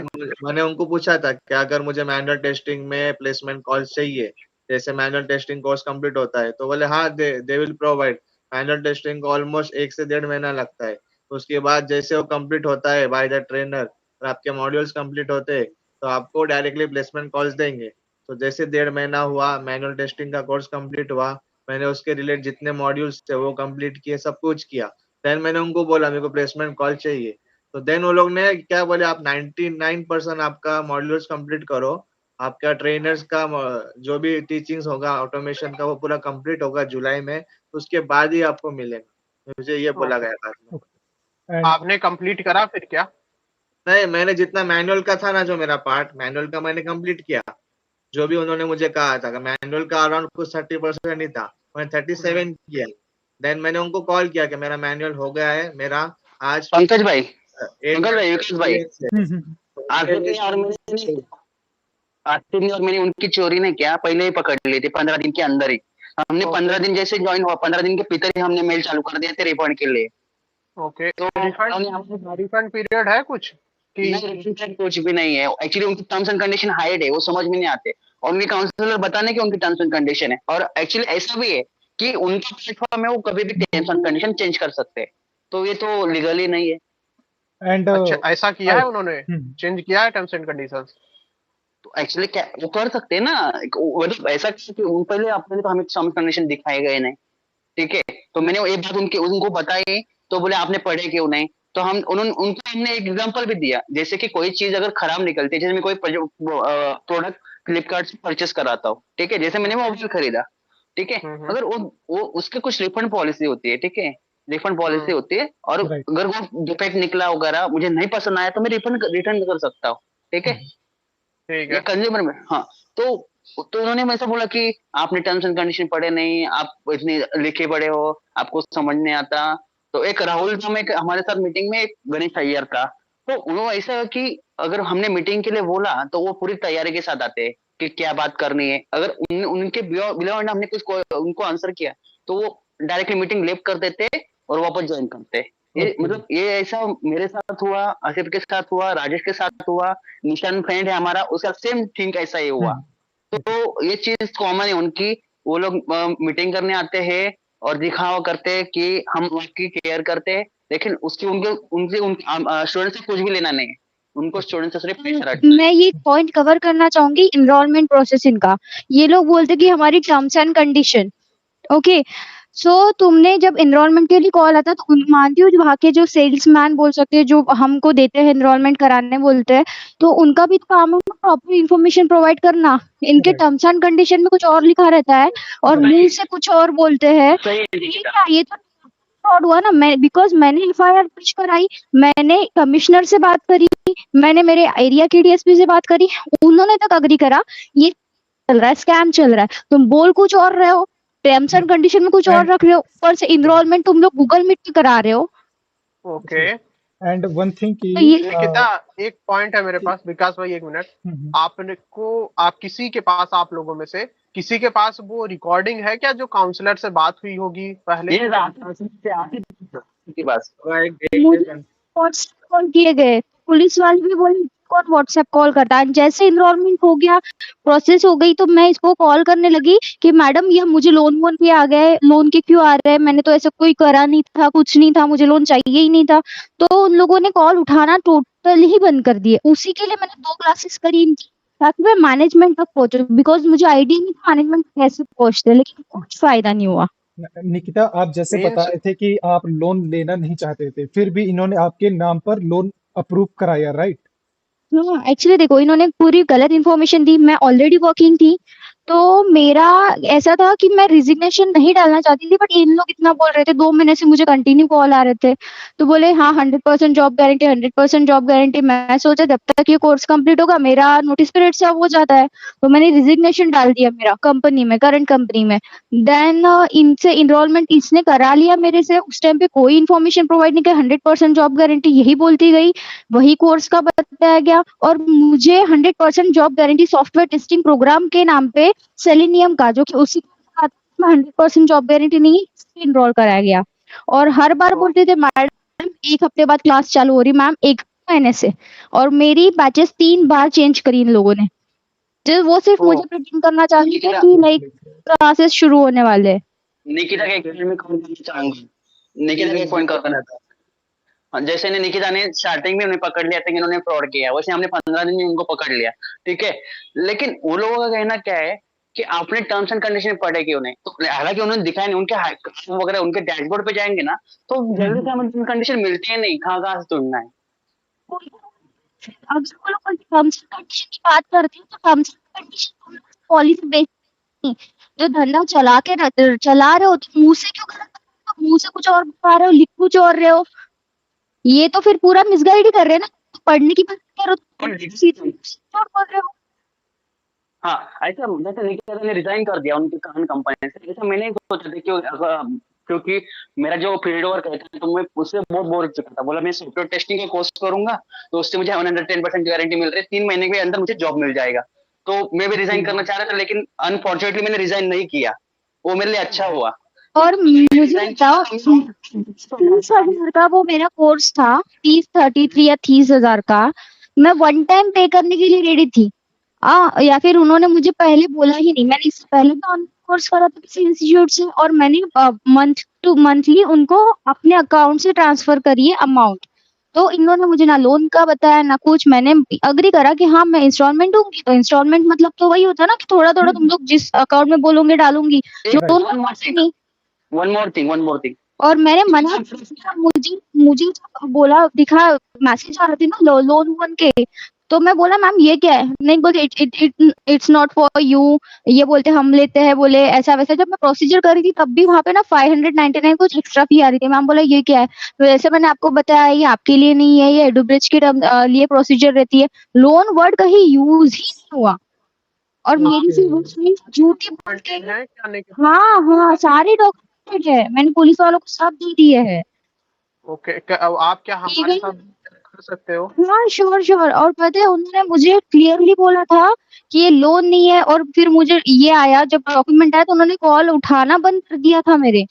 मैंने उनको पूछा था कि अगर मुझे मैनुअल टेस्टिंग में प्लेसमेंट कॉल चाहिए, जैसे मैनुअल टेस्टिंग कोर्स कंप्लीट होता है, तो बोले हाँ they will provide. Manual testing को ऑलमोस्ट 1 से 1.5 महीना लगता है, तो उसके बाद जैसे वो कंप्लीट होता है बाय द ट्रेनर और आपके मॉड्यूल्स कंप्लीट होते हैं, तो आपको डायरेक्टली प्लेसमेंट कॉल्स देंगे। तो जैसे 1.5 महीना हुआ, मैनुअल टेस्टिंग का कोर्स कंप्लीट हुआ, मैंने उसके रिलेटेड जितने मॉड्यूल्स थे वो कंप्लीट किए, सब कुछ किया। देन मैंने उनको बोला मेरे को प्लेसमेंट कॉल चाहिए, तो देन वो लोग ने क्या बोले, आप 99% आपका मॉड्यूल्स कंप्लीट करो, आपका ट्रेनर्स का जो भी टीचिंग्स होगा ऑटोमेशन का वो पूरा कंप्लीट होगा जुलाई में, उसके बाद ही आपको मिलेगा। मुझे ये बोला गया था। एंड आपने कंप्लीट करा फिर क्या? नहीं, मैंने जितना मैनुअल का था ना, जो मेरा पार्ट मैनुअल का मैंने कंप्लीट किया, जो भी उन्होंने मुझे कहा था, मैनुअल का अराउंड कुछ 30% ही था, मैंने 37 किया। देन मैंने उनको कॉल किया कि मेरा मैनुअल हो गया है, मेरा आज पंकज भाई, 8 पंकज भाई, विकास भाई, experience है। आसिफ ने और मैंने उनकी चोरी ने क्या पहले ही पकड़ ली थी 15 दिन के अंदर ही। हमने 15 दिन जैसे ज्वाइन हुआ, 15 दिन के भीतर ही हमने मेल चालू कर दिए थे रिफंड के लिए। ओके तो रिफंड पीरियड है कुछ कि नहीं, रिफंड कुछ भी नहीं है एक्चुअली, उनकी टर्म्स एंड कंडीशन हाइड है, वो समझ में नहीं आते, और उनके काउंसलर बताने की उनकी टर्म्स एंड कंडीशन है, और एक्चुअली ऐसा भी है कि उनका प्लेटफॉर्म है, वो कभी भी टर्म्स एंड कंडीशन चेंज कर सकते हैं, तो ये तो लीगल ही नहीं है। एंड अच्छा ऐसा किया है उन्होंने, चेंज किया है टर्म्स एंड कंडीशंस? तो एक्चुअली क्या वो कर सकते हैं ना, मतलब ऐसा कि पहले अपने तो हमें टर्म्स कंडीशन दिखाए गए नहीं, ठीक है, तो मैंने ये बात उनको बताई, तो बोले आपने पढ़े क्यों नहीं, तो उनको हमने एक एग्जांपल भी दिया, जैसे कि कोई चीज अगर खराब निकलती है, जैसे मैं कोई प्रोडक्ट फ्लिपकार्ट से परचेस कराता हूँ, ठीक है, जैसे मैंने मोबाइल खरीदा, ठीक है, अगर वो उसके कुछ रिफंड पॉलिसी होती है, ठीक है, रिफंड पॉलिसी होती है, और राइट अगर वो डिफेक्ट निकला वगैरह मुझे नहीं पसंद आया तो मैं रिटर्न कर सकता हूँ, ठीक है, ठीक ये है कंज्यूमर में। हाँ, तो उन्होंने ऐसा बोला कि आपने टर्म्स एंड कंडीशन पढ़े नहीं, आप इतने लिखे पढ़े हो, आपको समझ नहीं आता। तो एक राहुल नाम एक हमारे साथ मीटिंग में, एक गणेश अय्यर का, तो उन्होंने ऐसा है कि अगर हमने मीटिंग के लिए बोला तो वो पूरी तैयारी के साथ आते हैं कि क्या बात करनी है, अगर उनके बियॉन्ड हमने कुछ उनको आंसर किया तो वो डायरेक्टली मीटिंग लेव कर देते और वापस ज्वाइन करते हैं। ये मतलब ये ऐसा मेरे साथ हुआ, आसिफ के साथ हुआ, राजेश के साथ हुआ, निशान फ्रेंड है हमारा, उसका सेम थिंग ऐसा ही हुआ। तो ये चीज कॉमन है उनकी, वो लोग मीटिंग करने आते हैं और दिखावा करते हैं कि हम उनकी केयर करते हैं, लेकिन उसकी उनके स्टूडेंट से कुछ भी लेना नहीं है, उनको स्टूडेंट से सिर्फ प्रेशर हटना है। मैं ये पॉइंट कवर करना चाहूंगी इनरोलमेंट प्रोसेस इनका। ये लोग बोलते कि हमारी टर्म्स एंड कंडीशन, ओके, सो तुमने जब एनरोलमेंट के लिए कॉल आता तो मानती हूँ वहाँ के जो सेल्समैन बोल सकते हैं, जो हमको देते हैं एनरोलमेंट कराने बोलते हैं, तो उनका भी तो काम है प्रॉपर इन्फॉर्मेशन प्रोवाइड करना। इनके टर्म्स एंड कंडीशन में कुछ और लिखा रहता है और मुंह से कुछ और बोलते हैं। सही है, ये क्या, ये तो फ्रॉड हुआ ना। मैं बिकॉज मैंने एफआईआर पिच कराई, मैंने कमिश्नर से बात करी, मैंने मेरे एरिया के डीएसपी से बात करी, उन्होंने तक अग्री करा ये चल रहा है, स्कैम चल रहा है। तुम बोल कुछ और रहे हो, टर्म्स एंड कंडीशन में कुछ और रख रहे हो, ऊपर से इनरोलमेंट तुम लोग गूगल मीट पे करा रहे हो। ओके एंड वन थिंग कि निकिता, एक पॉइंट है मेरे पास, विकास भाई एक मिनट, आप किसी के पास, आप लोगों में से किसी के पास वो रिकॉर्डिंग है क्या जो काउंसलर से बात हुई होगी पहले? ये की बात मुझे व्हाट्सएप कॉल किए गए, पुलिस वाले भी बोले कौन व्हाट्सएप कॉल करता है। जैसे इनरोलमेंट हो गया, प्रोसेस हो गई, तो मैं इसको कॉल करने लगी कि मैडम ये मुझे लोन वोन पे आ गए, लोन के क्यों आ रहे हैं, मैंने तो ऐसा कोई करा नहीं था, कुछ नहीं था, मुझे लोन चाहिए ही नहीं था। तो उन लोगों ने कॉल उठाना टोटल ही बंद कर दिए। उसी के लिए मैंने 2 क्लासेस करी इनकी, ताकि मैं मैनेजमेंट तक पहुंचूं, बिकॉज मुझे आइडिया नहीं था मैनेजमेंट कैसे पहुंचते, लेकिन कुछ फायदा नहीं हुआ। निकिता, आप जैसे बता मीन्स रहे थे कि आप लोन लेना नहीं चाहते थे, फिर भी इन्होंने आपके नाम पर लोन अप्रूव कराया, राइट? हाँ, एक्चुअली देखो, इन्होंने पूरी गलत इन्फॉर्मेशन दी। मैं ऑलरेडी वर्किंग थी, तो मेरा ऐसा था कि मैं रिजिग्नेशन नहीं डालना चाहती थी, बट इन लोग इतना बोल रहे थे। 2 महीने से मुझे कंटिन्यू कॉल आ रहे थे, तो बोले हाँ 100% जॉब गारंटी, 100% जॉब गारंटी। मैं सोचा जब तक ये कोर्स कंप्लीट होगा मेरा नोटिस पीरियड सब हो जाता है, तो मैंने रिजिग्नेशन डाल दिया मेरा कंपनी में, करंट कंपनी में। देन इनसे इनरोलमेंट इसने करा लिया मेरे से। उस टाइम पे कोई इन्फॉर्मेशन प्रोवाइड नहीं किया, 100% जॉब गारंटी यही बोलती गई, वही कोर्स का बताया गया। और मुझे 100% job guarantee software testing programme के नाम पे सेलेनियम का, जो कि उसी के साथ में 100% जॉब गारंटी नहीं इनरोल कराया गया। और हर बार तो बोलते थे मैडम 1 हफ्ते बाद क्लास चालू हो रही, मैम 1 महीने से। और मेरी बैचेस 3 बार चेंज करी इन लोगों ने, जो वो सिर्फ तो मुझे प्रिटेंड करना चाहते थे निकिता कि लाइक क्लासेस शुरू होने वाले हैं। निकिता के एक मिनट में कॉल करना चाहूंगा। निकिता का एक पॉइंट करना था। हाँ, जैसे ने निकिता ने स्टार्टिंग में उन्हें पकड़ लिया था कि इन्होंने फ्रॉड किया है, वैसे हमने 15 दिन में उनको पकड़ लिया। ठीक है, लेकिन वो लोगों का कहना क्या है कि आपने टर्म्स एंड कंडीशन पढ़े क्यों नहीं? तो हालांकि उन्होंने दिखाया नहीं, उनके वगैरह उनके डैशबोर्ड पे जाएंगे ना, तो जल्दी से हमें कंडीशन मिलती है नहीं, कहाँ कहाँ से चुनना है। अगर वो लोग टर्म्स एंड कंडीशन की बात करते हैं, तो terms and condition policy based नहीं। जो धंधा चला रहे हो तो मुंह से क्यों गलत कर रहे हो? मुंह से कुछ और बता रहे हो, लिख कुछ और रहे हो। ये तो फिर पूरा मिसगाइड ही कर रहे हैं ना। पढ़ने की बात करो तो और सीधे और बोल रहे हो। हाँ, ऐसा जैसे निकिता ने रिजाइन कर दिया उनकी करंट कंपनी से, ऐसा मैंने ही सोचा था क्योंकि मेरा जो फील्ड वर्क है तो मैं उससे बहुत बोर हो चुका था। बोला मैं सॉफ्टवेयर टेस्टिंग का कोर्स करूंगा, तो उससे मुझे 110% गारंटी मिल रही है, 3 महीने के अंदर मुझे जॉब मिल जाएगा। तो मैं भी रिजाइन करना चाह रहा था, लेकिन अनफॉर्चुनेटली मैंने रिजाइन नहीं किया। वो मेरे लिए अच्छा हुआ। और अगर मुझे रिजाइन बताओ, 30,000 का वो मेरा कोर्स था, 33 या 30,000 का। मैं वन टाइम पे करने के लिए रेडी थी। या फिर उन्होंने मुझे पहले बोला ही नहीं। मैंने इससे पहले भी ऑनलाइन कोर्स करा था किसी इंस्टीट्यूट से, और मैंने मंथ टू मंथली उनको अपने अकाउंट से ट्रांसफर करी है अमाउंट। तो इन्होंने मुझे ना लोन का बताया ना कुछ। मैंने अग्री करा कि हाँ मैं इंस्टॉलमेंट दूंगी, तो इंस्टॉलमेंट मतलब तो वही होता है ना कि थोड़ा थोड़ा तुम लोग जिस अकाउंट में बोलोगे डालूंगी। एक loan right. One more thing, नहीं। One more thing. और मैंने मना किया। मुझे मुझे जब बोला दिखा, मैसेज आ रहे थे ना लोन वोन के, तो मैं बोला मैम ये क्या है? नहीं, बोलते it it it it's not for you. ये बोलते हम लेते हैं, बोले ऐसा वैसा। जब मैं प्रोसीजर कर रही थी तब भी वहां पे ना 599 कुछ एक्स्ट्रा फी आ रही थी। मैम बोला ये क्या है? तो ऐसे मैंने आपको बताया ये आपके लिए नहीं है, ये एडुब्रिज के लिए प्रोसीजर रहती है। लोन वर्ड कहीं यूज ही नहीं हुआ। और मेरी ओके। फिर उसमें झूठी बोल के। डॉक्यूमेंटेड है क्या? नहीं? हाँ हाँ, सारे डॉक्यूमेंट है, मैंने पुलिस वालों को सब दे दिए है। ओके, आप क्या हमारे इवन साथ कर सकते हो? हाँ, श्योर श्योर। और पता है उन्होंने मुझे क्लियरली बोला था कि ये लोन नहीं है। और फिर मुझे ये आया, जब डॉक्यूमेंट आया तो उन्होंने कॉल उठाना बंद कर दिया था मेरे।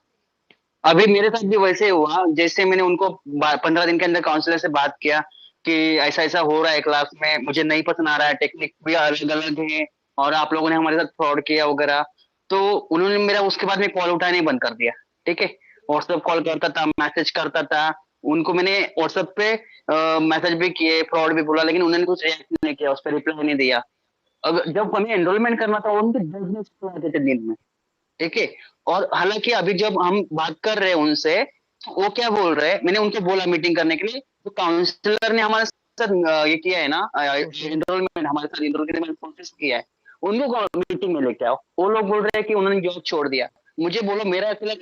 अभी मेरे साथ भी वैसे ही हुआ, जैसे मैंने उनको 15 दिन के अंदर काउंसलर से बात किया कि ऐसा ऐसा हो रहा है क्लास में, मुझे नहीं पसंद आ रहा है, टेक्निक भी अलग अलग है और आप लोगों ने हमारे साथ फ्रॉड किया वगैरह। तो उन्होंने मेरा उसके बाद में कॉल उठाना ही बंद कर दिया। ठीक है, व्हाट्सएप कॉल करता था, मैसेज करता था। उनको मैंने व्हाट्सएप पे मैसेज भी किए, फ्रॉड भी बोला, लेकिन उन्होंने कुछ रिएक्ट नहीं किया, उस पर रिप्लाई नहीं दिया। अब जब हमें एनरोलमेंट करना था उनके 10 मिनट आते थे दिन में। ठीक है, और हालांकि अभी जब हम बात कर रहे हैं उनसे, तो वो क्या बोल रहे हैं, मैंने उनको बोला मीटिंग करने के लिए, तो काउंसलर ने हमारे साथ ये किया है ना, एनरोलमेंट हमारे साथ एनरोल करने में प्रोसेस किया है, उनको मीटिंग में लेके आओ। वो लोग बोल रहे हैं कि उन्होंने जॉब छोड़ दिया। मुझे बोलो, मेरा अकेला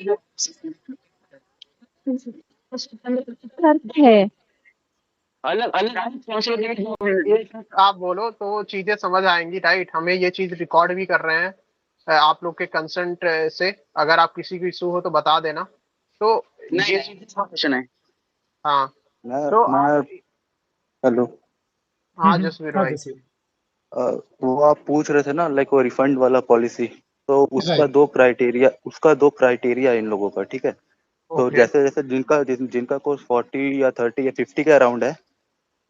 करते हैं। अलग अलग काउंसलर। आप बोलो तो चीजें समझ आएंगी, राइट? हमें ये चीज रिकॉर्ड भी कर रहे हैं आप लोग के कंसेंट से। अगर आप किसी को इशू हो तो बता देना। तो नहीं ये नहीं, क्वेश्चन है। हाँ, मैं तो मैं आप हेलो। हाँ जसवीर हाँ भाई। जैसे। वो आप पूछ रहे थे ना, लाइक वो रिफंड वाला पॉलिसी, तो राइट। उसका दो क्राइटेरिया इन लोगों का, ठीक है। तो ओके। जैसे जैसे जिनका कोर्स 40 या 30 या 50 के अराउंड है,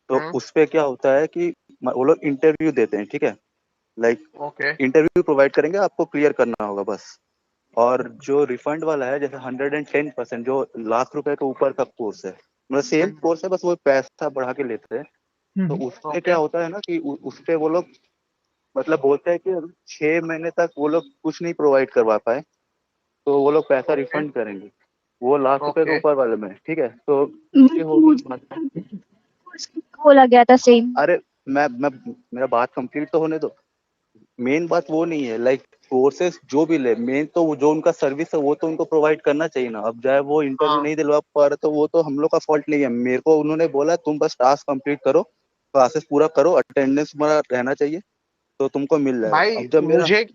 तो हम्म। उस पे क्या होता है कि वो लोग इंटरव्यू देते हैं, ठीक है। Like okay. इंटरव्यू प्रोवाइड करेंगे, आपको क्लियर करना होगा बस। और जो रिफंड वाला है, जैसे 110%, जो ₹1,00,000 के ऊपर का कोर्स है, मतलब सेम हम्म। कोर्स है, बस वो पैसा बढ़ा के लेते हैं। तो उसपे ओके। क्या होता है ना कि उसपे वो लोग मतलब बोलते हैं कि 6 महीने तक वो लोग कुछ नहीं प्रोवाइड करवा पाए, तो वो लोग पैसा रिफंड करेंगे, वो लाख रुपए के ओके ऊपर वाले में, ठीक है। तो ये होगी बात। बोला गया था सेम। अरे मैं मेरा बात कंप्लीट तो होने दो। मेन बात वो नहीं है, लाइक कोर्सेस जो भी ले, मेन तो वो जो उनका सर्विस है वो तो उनको प्रोवाइड करना चाहिए ना। अब चाहे वो इंटरव्यू हाँ नहीं दिलवा पा रहे तो वो तो हम लोग का फॉल्ट नहीं है। मेरे को उन्होंने बोला तुम बस टास्क कंप्लीट करो, क्लासेस पूरा करो, अटेंडेंस तुम्हारा रहना चाहिए तो तुमको मिल जाएगा। भाई अब जब मेरा मुझे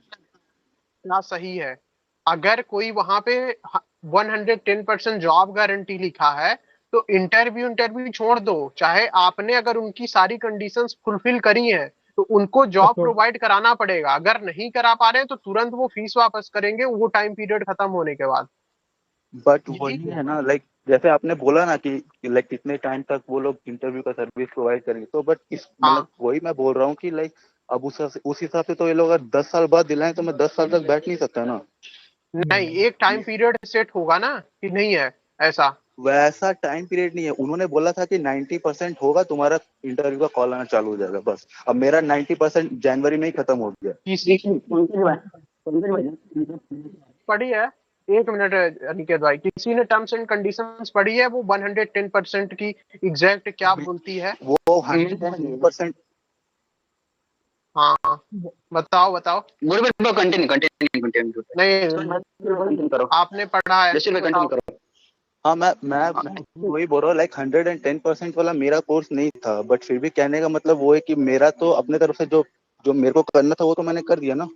ना सही है, अगर कोई वहां पे 110% जॉब गारंटी लिखा है तो इंटरव्यू छोड़ दो, चाहे आपने अगर उनकी सारी कंडीशंस फुलफिल करी हैं तो उनको जॉब तो प्रोवाइड कराना पड़ेगा। अगर नहीं करा पा रहे हैं तो तुरंत वो फीस वापस करेंगे वो टाइम पीरियड खत्म होने के बाद। बट वही है ना, लाइक जैसे आपने बोला ना कि लाइक कितने टाइम तक वो लोग इंटरव्यू का सर्विस प्रोवाइड करेंगे, तो बट इस मतलब हाँ वही मैं बोल रहा हूँ कि लाइक अब उस हिसाब से तो ये लोग अगर 10 साल बाद दिलाएं तो मैं 10 साल तक बैठ नहीं सकता ना। नहीं, एक टाइम पीरियड सेट होगा ना कि नहीं है ऐसा। वैसा टाइम पीरियड नहीं है। उन्होंने बोला था कि 90% होगा तुम्हारा इंटरव्यू का कॉल आना चालू हो जाएगा बस। अब मेरा 90% जनवरी में ही खत्म हो गया। पढ़ी है, एक मिनट अनिकेत भाई, किसी ने टर्म्स एंड कंडीशंस पढ़ी है वो 110% की एग्जैक्ट क्या बोलती है? वो 100% हाँ बताओ बताओ। कंटिन्यू कंटिन्यू कंटिन्यू नहीं आपने पढ़ा है जैसे बताओ। कंटिन्यू करो। हाँ मैं वही बोल रहा हूँ, लाइक 110% वाला मेरा कोर्स नहीं था, बट फिर भी कहने का मतलब वो है कि मेरा तो अपने तरफ से जो जो मेरे को करना था वो तो मैंने कर दिया ना।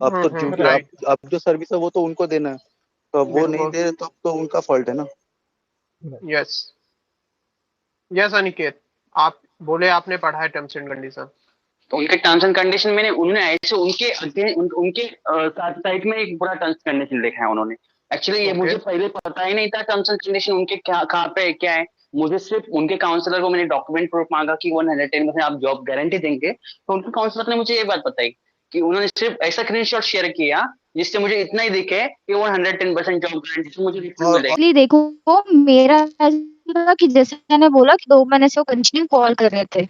अब तो क्योंकि राइट, अब जो सर्विस है वो तो उनको देना है, तो अब वो नहीं बिल्कुल, दे रहे तो अब तो उनका फॉल्ट है ना। यस यस अनिकेत, आप बोले आपने पढ़ा है टर्म्स एंड कंडीशन। तो उनके टर्म्स एंड कंडीशन मैंने उन्होंने ऐसे उनके साइट में एक पूरा टर्म्स कंडीशन लिखा है उन्होंने। एक्चुअली ये ओके मुझे पहले पता ही नहीं था टर्म्स एंड कंडीशन उनके क्या कहाँ पे क्या है। मुझे सिर्फ उनके काउंसलर को मैंने डॉक्यूमेंट प्रूफ मांगा कि 110% आप जॉब गारंटी देंगे, तो उनके काउंसलर ने मुझे ये बात बताई कि उन्होंने सिर्फ ऐसा स्क्रीनशॉट शेयर किया जिससे मुझे इतना ही दिखे कि 110% जॉब गारंटी से मुझे रिफंड मिलेगा। इसलिए देखो मेरा ऐसा था कि जैसे मैंने बोला कि 2 महीने से वो कंटिन्यू कॉल कर रहे थे,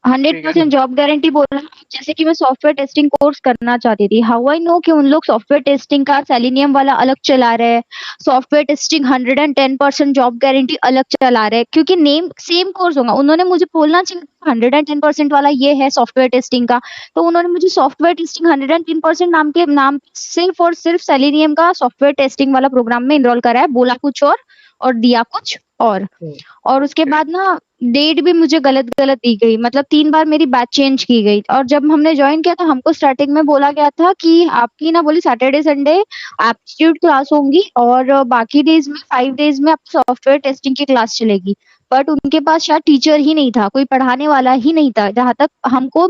ठीक है 100% जॉब गारंटी बोला। जैसे कि मैं सॉफ्टवेयर टेस्टिंग कोर्स करना चाहती थी, हाउ आई नो कि उन लोग सॉफ्टवेयर टेस्टिंग का सेलेनियम वाला अलग चला रहे हैं, सॉफ्टवेयर टेस्टिंग 110% जॉब गारंटी अलग चला रहे हैं, क्योंकि नेम सेम कोर्स होगा। उन्होंने मुझे बोलना चाहिए 110% वाला ये है सॉफ्टवेयर टेस्टिंग का, तो उन्होंने मुझे सॉफ्टवेयर टेस्टिंग 110% नाम के नाम सिर्फ और सिर्फ सेलेनियम का सॉफ्टवेयर टेस्टिंग वाला प्रोग्राम में इनरोल करा है, बोला कुछ और दिया कुछ और उसके बाद ना डेट भी मुझे गलत दी गई, मतलब 3 बार मेरी बैच चेंज की गई। और जब हमने ज्वाइन किया तो हमको स्टार्टिंग में बोला गया था कि आपकी ना बोली सैटरडे संडे एप्टीट्यूड क्लास होंगी और बाकी डेज में 5 डेज में आपकी सॉफ्टवेयर टेस्टिंग की क्लास चलेगी। बट उनके पास शायद टीचर ही नहीं था, कोई पढ़ाने वाला ही नहीं था, जहां तक हमको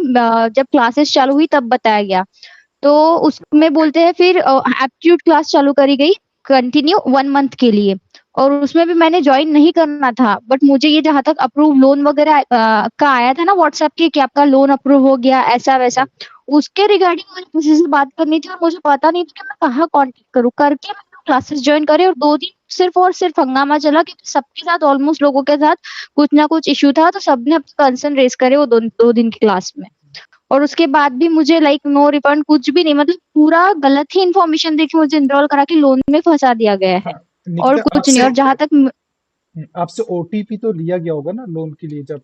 जब क्लासेस चालू हुई तब बताया गया। तो उसमें बोलते हैं फिर एप्टीट्यूड क्लास चालू करी गई कंटिन्यू 1 मंथ के लिए, और उसमें भी मैंने ज्वाइन नहीं करना था। बट मुझे ये जहां तक अप्रूव लोन वगैरह का आया था ना व्हाट्सएप के कि आपका लोन अप्रूव हो गया ऐसा वैसा, उसके रिगार्डिंग मुझे किसी से बात करनी थी और मुझे पता नहीं था कि मैं कहाँ कांटेक्ट करूँ करके मैंने क्लासेस ज्वाइन करे। और 2 दिन सिर्फ और सिर्फ हंगामा चला क्योंकि सबके साथ ऑलमोस्ट लोगों के साथ कुछ ना कुछ इशू था, तो सबने अपने कंसर्न रेज करे वो 2 दिन की क्लास में। और उसके बाद भी मुझे लाइक नो रिफंड कुछ भी नहीं, मतलब पूरा गलत ही इन्फॉर्मेशन देके मुझे एनरोल करा के लोन में फंसा दिया गया है और निकिता कुछ नहीं। और जहां तक आपसे ओटीपी तो लिया गया होगा ना लोन के लिए जब?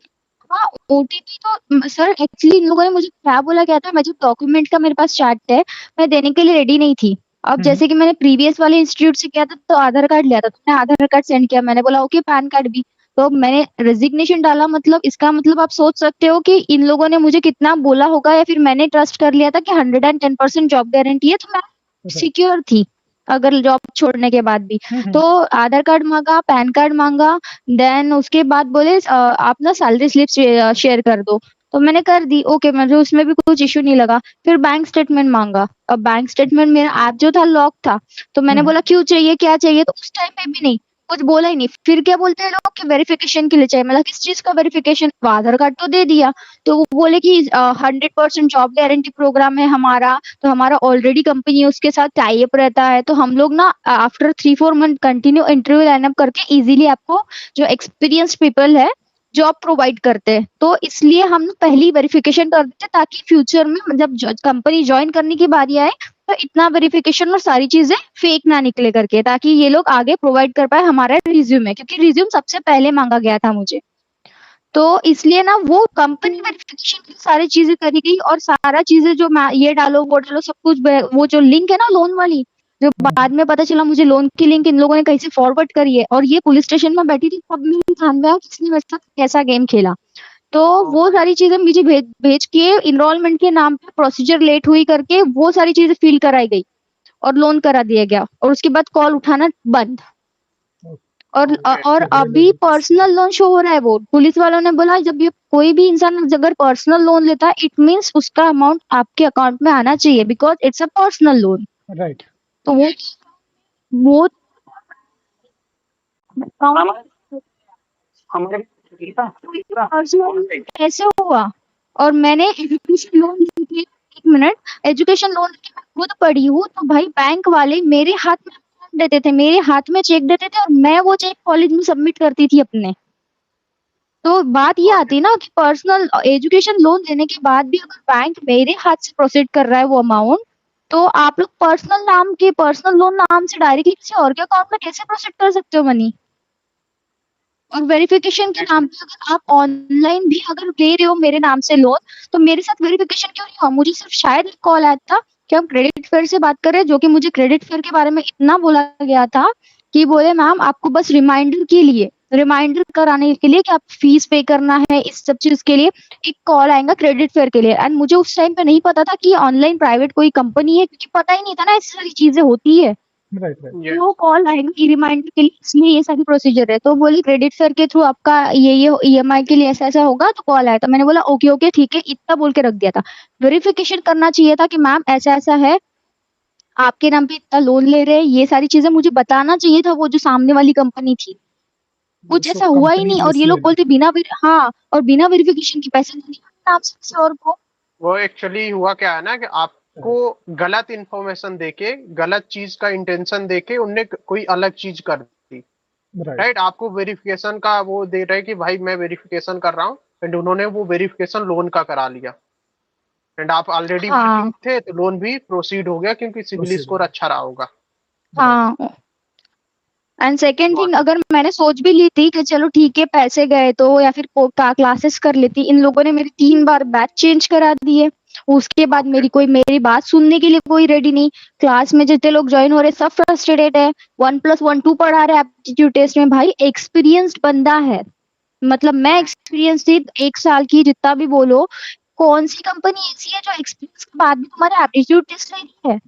हाँ ओटीपी तो सर एक्चुअली इन लोगों ने मुझे क्या बोला गया था, मैं जो डॉक्यूमेंट का मेरे पास चार्ट है मैं देने के लिए रेडी नहीं थी। अब जैसे कि मैंने प्रीवियस वाले इंस्टीट्यूट से किया था तो आधार कार्ड लिया था, तो मैंने आधार कार्ड सेंड किया, मैंने बोला ओके पैन कार्ड भी, तो मैंने रेजिग्नेशन डाला। मतलब इसका मतलब आप सोच सकते हो कि इन लोगों ने मुझे कितना बोला होगा, या फिर मैंने ट्रस्ट कर लिया था कि 110% जॉब गारंटी है, तो मैं सिक्योर थी अगर जॉब छोड़ने के बाद भी। तो आधार कार्ड मांगा, पैन कार्ड मांगा, देन उसके बाद बोले आप ना सैलरी स्लिप शेयर कर दो, तो मैंने कर दी ओके, मुझे उसमें भी कुछ इशू नहीं लगा। फिर बैंक स्टेटमेंट मांगा, अब बैंक स्टेटमेंट मेरा ऐप जो था लॉक था, तो मैंने बोला क्यों चाहिए क्या चाहिए, तो उस टाइम पे भी नहीं कुछ बोला ही नहीं। फिर क्या बोलते हैं लोग कि वेरिफिकेशन के लिए चाहिए, मतलब किस चीज का वेरिफिकेशन, आधार कार्ड तो दे दिया, तो वो बोले कि 100% जॉब गारंटी प्रोग्राम है हमारा, तो हमारा ऑलरेडी कंपनी उसके साथ टाई अप रहता है, तो हम लोग ना after 3-4 month continue interview line up करके इजीली आपको जो एक्सपीरियंस पीपल है जॉब प्रोवाइड करते हैं। तो इसलिए हम पहली वेरिफिकेशन कर देते ताकि फ्यूचर में जब कंपनी ज्वाइन करने की बारी आए तो इतना वेरिफिकेशन और सारी चीजें फेक ना निकले करके, ताकि ये लोग आगे प्रोवाइड कर पाए हमारा रिज्यूमे, क्योंकि रिज्यूम सबसे पहले मांगा गया था मुझे। तो इसलिए ना वो कंपनी वेरिफिकेशन की सारी चीजें करी गई, और सारा चीजें जो ये डालो वो डालो सब कुछ, वो जो लिंक है ना लोन वाली, जो बाद में पता चला मुझे लोन की लिंक इन लोगों ने कहीं से फॉरवर्ड करी है, और ये पुलिस स्टेशन में बैठी थी तब मेरे ध्यान में आया किसने मेरे साथ कैसा गेम खेला। तो वो सारी चीजें मुझे भेज के इनरोलमेंट के नाम पे प्रोसीजर लेट हुई करके वो सारी चीजें फिल कराई गई और लोन करा दिया गया, और उसके बाद कॉल उठाना बंद। और अभी पर्सनल लोन शो हो रहा है। वो पुलिस वालों ने बोला जब ये कोई भी इंसान अगर पर्सनल लोन लेता है इट मींस उसका अमाउंट आपके अकाउंट में आना चाहिए, because it's a personal loan. Right. तो वो कैसे हुआ? और मैंने एजुकेशन लोन लेके, एक मिनट, एजुकेशन लोन लेके खुद पढ़ी हूँ, तो भाई बैंक वाले मेरे हाथ में देते थे, मेरे हाथ में चेक देते थे, और मैं वो चेक कॉलेज में सबमिट करती थी अपने। तो बात ये आती ना कि पर्सनल एजुकेशन लोन लेने के बाद भी अगर बैंक मेरे हाथ से प्रोसीड कर रहा है वो अमाउंट, तो आप लोग पर्सनल लोन नाम से डायरेक्टली किसी और के अकाउंट में कैसे प्रोसीड कर सकते हो मनी? और वेरिफिकेशन के नाम पे अगर आप ऑनलाइन भी अगर ले रहे हो मेरे नाम से लोन, तो मेरे साथ वेरिफिकेशन क्यों नहीं हुआ? मुझे सिर्फ शायद एक कॉल आया था कि हम क्रेडिट फेयर से बात कर रहे हैं, जो कि मुझे क्रेडिट फेयर के बारे में इतना बोला गया था कि बोले मैम आपको बस रिमाइंडर कराने के लिए कि आप फीस पे करना है, इस सब चीज के लिए एक कॉल आएगा क्रेडिट फेयर के लिए। एंड मुझे उस टाइम पे नहीं पता था कि ऑनलाइन प्राइवेट कोई कंपनी है, क्योंकि पता ही नहीं था ना ऐसी सारी चीजें होती है। राइट। वो कॉल आएगा ई रिमाइंडर के लिए, इसलिए ये सारी प्रोसीजर है। तो बोली क्रेडिट फेयर के थ्रू आपका ये ईएमआई के लिए ऐसा ऐसा होगा, तो कॉल आया। तो मैंने बोला ओके ओके ठीक है, इतना बोल के रख दिया था। वेरिफिकेशन करना चाहिए था कि मैम ऐसा ऐसा है, आपके नाम पे इतना लोन ले रहे हैं, ये सारी चीजें मुझे बताना चाहिए था वो जो सामने वाली कंपनी थी। कुछ ऐसा हुआ ही नहीं, और ये लोग बोलते और बिना वेरिफिकेशन के पैसे नहीं नाम से किसी और को। वो एक्चुअली हुआ क्या है ना कि आपको गलत इंफॉर्मेशन देके, गलत चीज का इंटेंशन देके उनने कोई अलग चीज कर दी। राइट। आपको वेरिफिकेशन का वो दे रहे कि भाई मैं वेरिफिकेशन कर रहा हूँ, एंड उन्होंने वो वेरिफिकेशन लोन का करा लिया, एंड आप ऑलरेडी वर्किंग थे तो लोन भी प्रोसीड हो गया क्योंकि सिविल स्कोर अच्छा रहा होगा। हाँ। एंड सेकेंड थिंग, अगर मैंने सोच भी ली थी कि चलो ठीक है पैसे गए तो, या फिर क्लासेस कर लेती, इन लोगों ने मेरी 3 बार बैच चेंज करा दिए। उसके बाद मेरी बात सुनने के लिए कोई रेडी नहीं। क्लास में जितने लोग ज्वाइन हो रहे सब फ्रस्ट्रेटेड है, 1+1 2 पढ़ा रहे एप्टीट्यूड टेस्ट में। भाई एक्सपीरियंस्ड बंदा है, मतलब मैं एक्सपीरियंस थी 1 साल की, जितना भी बोलो। कौन सी कंपनी ऐसी है जो एक्सपीरियंस के बाद भी तुम्हारे एप्टीट्यूड टेस्ट ले रही है?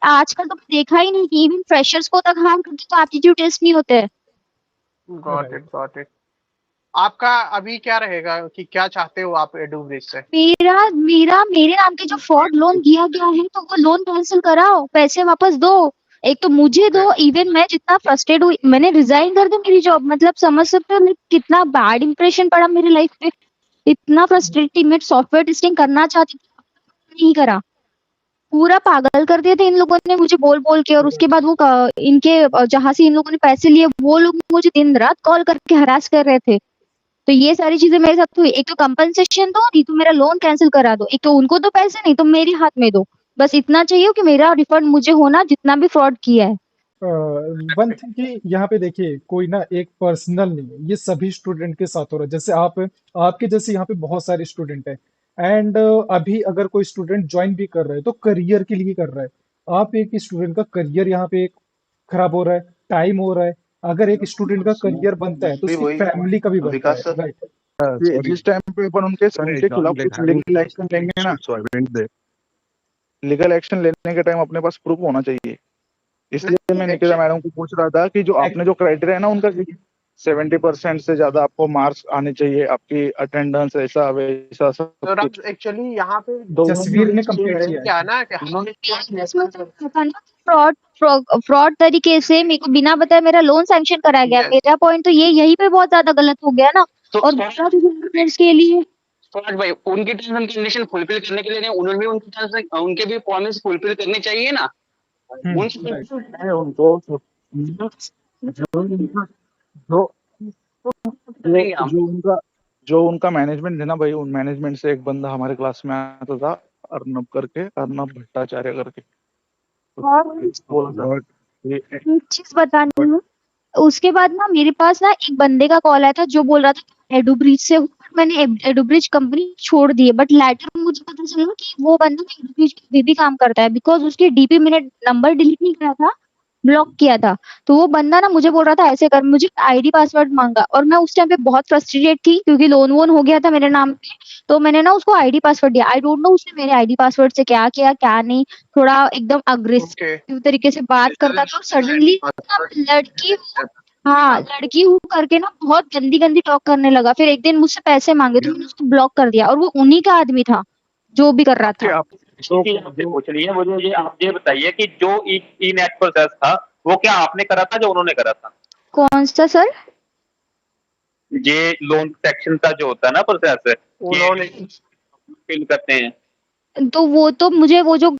आजकल तो देखा ही नहीं कि इवन फ्रेशर्स को तक हायर करके तो एप्टीट्यूड टेस्ट नहीं होते हैं। Got it. आपका अभी क्या रहेगा कि क्या चाहते हो आप एडुब्रिज से? मेरे नाम के जो फ्रॉड लोन किया गया है तो वो लोन कैंसिल कराओ, पैसे वापस दो। एक तो मुझे दो, इवन मैं जितना फ्रस्ट्रेट हुई मैंने रिजाइन कर दी मेरी जॉब। मतलब समझ सकते हो कितना बैड इंप्रेशन पड़ा मेरी लाइफ पे। इतना फ्रस्ट्रेटिंग, मैं सॉफ्टवेयर टेस्टिंग करना चाहती थी, नहीं करा, पूरा पागल कर दिए थे इन लोगों ने मुझे बोल बोल के। और उसके बाद वो इनके जहां से इन लोगों ने पैसे लिए वो लोग मुझे दिन रात कॉल करके हरास कर रहे थे। तो ये सारी चीजें मेरे साथ हुई। एक तो कंपनसेशन दो, नहीं तो मेरा लोन कैंसिल करा दो। एक तो उनको दो पैसे, नहीं तो मेरे हाथ में दो। बस इतना चाहिए कि मेरा रिफंड मुझे होना, जितना भी फ्रॉड किया है। वन थिंग कि यहाँ पे देखिए कोई ना एक पर्सनल नहीं है, ये सभी स्टूडेंट के साथ हो रहा है। जैसे आपके जैसे यहाँ पे बहुत सारे स्टूडेंट हैं, एंड अभी अगर कोई स्टूडेंट ज्वाइन भी कर रहा है तो करियर के लिए कर रहा है। आप एक स्टूडेंट का करियर यहाँ पे खराब हो रहा है, टाइम हो रहा है। अगर एक स्टूडेंट का करियर बनता है तो उसकी फैमिली का भी बनता है। राइट। जिस टाइम पे अपन उनके सन के खिलाफ कुछ लीगल एक्शन लेंगे ना, लीगल एक्शन लेने के टाइम अपने पास प्रूफ होना चाहिए। इसलिए मैं निकिता मैडम को पूछ रहा था कि जो आपने जो क्राइटेरिया है ना उनका 70% से ज्यादा आपको मार्क्स आने चाहिए, आपकी अटेंडेंस ऐसा वैसा सब कुछ। एक्चुअली यहाँ पे जसवीर ने कंप्लीट किया क्या है ना कि फ्रॉड तरीके से मेरे को बिना बताए मेरा लोन सैंक्शन कराया गया। मेरा पॉइंट तो यही पे बहुत ज्यादा गलत हो गया ना। और के लिए भाई उनकी टर्म्स एंड कंडीशन फुलफिल करने के लिए नहीं, उन्होंने भी उनके भी प्रॉमिस फुलफिल करने चाहिए ना। उनको जो उनका मैनेजमेंट है ना भाई, उन मैनेजमेंट से एक बंदा हमारे क्लास में आता था, अर्नब करके, अर्नब भट्टाचार्य करके। और बोला था एक चीज बतानी हूँ, उसके बाद ना मेरे पास ना एक बंदे का कॉल आया था जो बोल रहा था एडुब्रिज से हूँ, but मैंने एडुब्रिज कंपनी छोड़ दी है, बट लेटर मुझे पता चला कि वो बंदा एडुब्रिज पे भी काम करता है, बिकॉज उसके डीपी मैंने नंबर डिलीट नहीं करा था, ब्लॉक किया था। तो वो बंदा ना मुझे बोल रहा था ऐसे कर, मुझे आईडी पासवर्ड मांगा, और मैं उस टाइम पे बहुत फ्रस्ट्रेटेड थी क्योंकि लोन वोन हो गया था मेरे नाम पे। तो मैंने ना उसको आईडी पासवर्ड दिया, आई डोंट नो उसने मेरे आईडी पासवर्ड से क्या किया क्या नहीं, थोड़ा एकदम ओके अग्रेसिव तरीके से बात करता था, और सडनली लड़की हाँ लड़की हूँ करके ना बहुत गंदी गंदी टॉक करने लगा। फिर एक दिन मुझसे पैसे मांगे तो मैंने उसको ब्लॉक कर दिया, और वो उन्हीं का आदमी था जो भी कर रहा आपके था। आप तो आपसे पूछ रही है, मुझे आप ये बताइए कि जो ई नेट प्रोसेस था वो क्या आपने करा था जो उन्होंने करा था? कौन सा सर? ये लोन सेक्शन का जो होता है ना प्रोसेस, उन्होंने फिल करते हैं। तो वो तो मुझे वो जो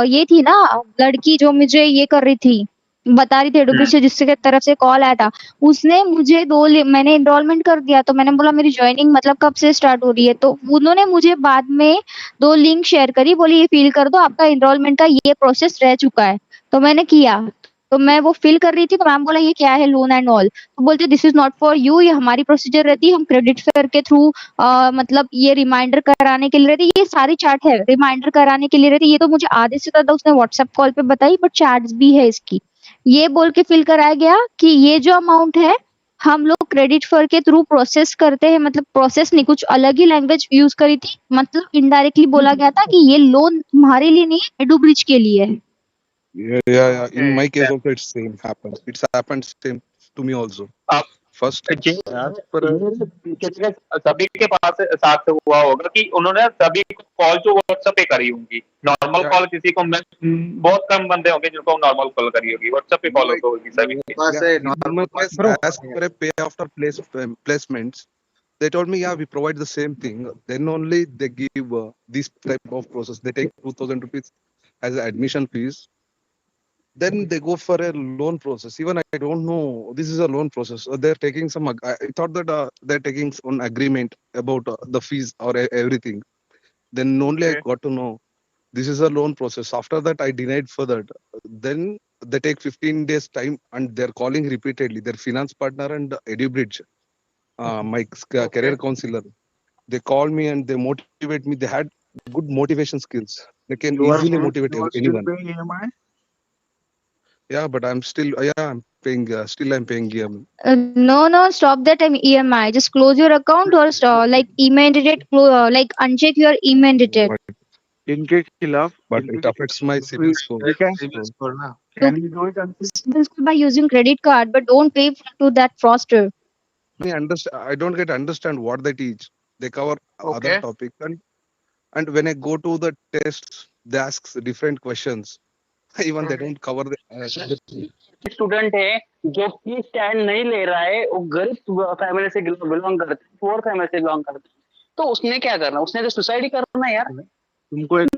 ये थी ना लड़की जो मुझे ये कर रही थी, बता रही थी एडुब्रिज से, जिसके तरफ से कॉल आया था, उसने मुझे मैंने एनरोलमेंट कर दिया। तो मैंने बोला मेरी ज्वाइनिंग मतलब कब से स्टार्ट हो रही है, तो उन्होंने मुझे बाद में 2 लिंक शेयर करी, बोली ये फिल कर दो, आपका एनरोलमेंट का ये प्रोसेस रह चुका है। तो मैंने किया, तो मैं वो फिल कर रही थी, तो मैम बोला ये क्या है लोन एंड ऑल, तो बोलते this is not for you, ये हमारी प्रोसीजर रहती है, हम क्रेडिट फेयर के थ्रू मतलब ये रिमाइंडर कराने के लिए रहती है, ये सारी चैट है रिमाइंडर कराने के लिए रहती है, ये तो मुझे आधे से ज्यादा उसने व्हाट्सएप कॉल पे बताई, बट चैट्स भी है इसकी। ये बोल के फिल कराया गया कि ये जो अमाउंट है हम लोग क्रेडिट फेयर के थ्रू प्रोसेस करते हैं, मतलब प्रोसेस नहीं, कुछ अलग ही लैंग्वेज यूज करी थी, मतलब इनडायरेक्टली बोला गया था कि ये लोन तुम्हारे लिए नहीं एडुब्रिज के लिए है। Yeah. In my case Okay. also it's same happens. It's happened same to me also. आप First, ये as per किसी के सभी के पास साथ हुआ होगा कि उन्होंने सभी को कॉल जो व्हाट्सएप पे करी होंगी। नॉर्मल yeah, कॉल किसी को बहुत कम बंदे होंगे जिनको नॉर्मल कॉल करी होगी, व्हाट्सएप पे कॉल like होगी सभी की। पास yeah, है in my normal case, Bro, as per a pay after placements, they told me, yeah, we provide the same thing. Then only they give this type of process. They take 2,000 rupees as admission fees. Then they go for a loan process. Even I don't know this is a loan process. They're taking some. I thought that they're taking some agreement about the fees or everything. Then only I Okay. got to know this is a loan process. After that, I denied for that. Then they take 15 days time and they're calling repeatedly. Their finance partner and EduBridge, my career counselor, they call me and they motivate me. They had good motivation skills. They can easily motivate you are still anyone. paying EMI? Yeah, but I'm still, I'm paying, still I'm paying No, stop that EMI. Just close your account, or like immediate, like uncheck your immediate. but, इनके खिलाफ but it affects my civil score. we can civil score ना can we do it until By using credit card, but don't pay to that fraudster. I don't get understand what they teach. They cover other okay topics, and when I go to the tests, they ask different questions. Even they don't cover the student है जो कि stand नहीं ले रहा है, वो गरीब family से बिलोंग करता है, पुअर फैमिली से बिलोंग करता है, तो उसने क्या करना, उसने तो सुसाइड ही करना है यार। तुमको एक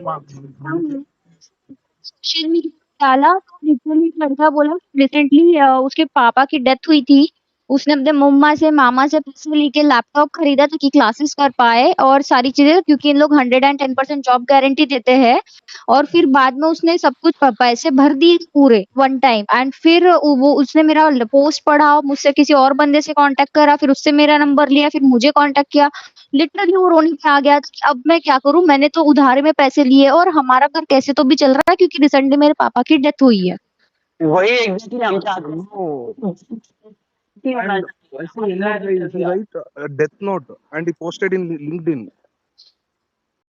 सोशल मीडिया डाला तो लिटरली लड़का बोला रिसेंटली उसके पापा की डेथ हुई थी, उसने अपने मम्मा से मामा से पैसे लेके लैपटॉप खरीदा ताकि क्लासेस कर पाए और सारी चीजें, क्योंकि इन लोग 110% जॉब गारंटी देते हैं। और फिर बाद में उसने सब कुछ पैसे भर दिए पूरे वन टाइम, एंड फिर वो उसने मेरा पोस्ट पढ़ा, मुझसे किसी और बंदे से कांटेक्ट करा, फिर उससे मेरा नंबर लिया, फिर मुझे कांटेक्ट किया। लिटरली वो रोने पे आ गया कि अब मैं क्या करूं, मैंने तो उधारे में पैसे लिए और हमारा घर कैसे तो भी चल रहा है क्योंकि रिसेंटली मेरे पापा की डेथ हुई है। वही एग्जैक्टली हम चाहते हैं। I see right Death Note and he posted in LinkedIn.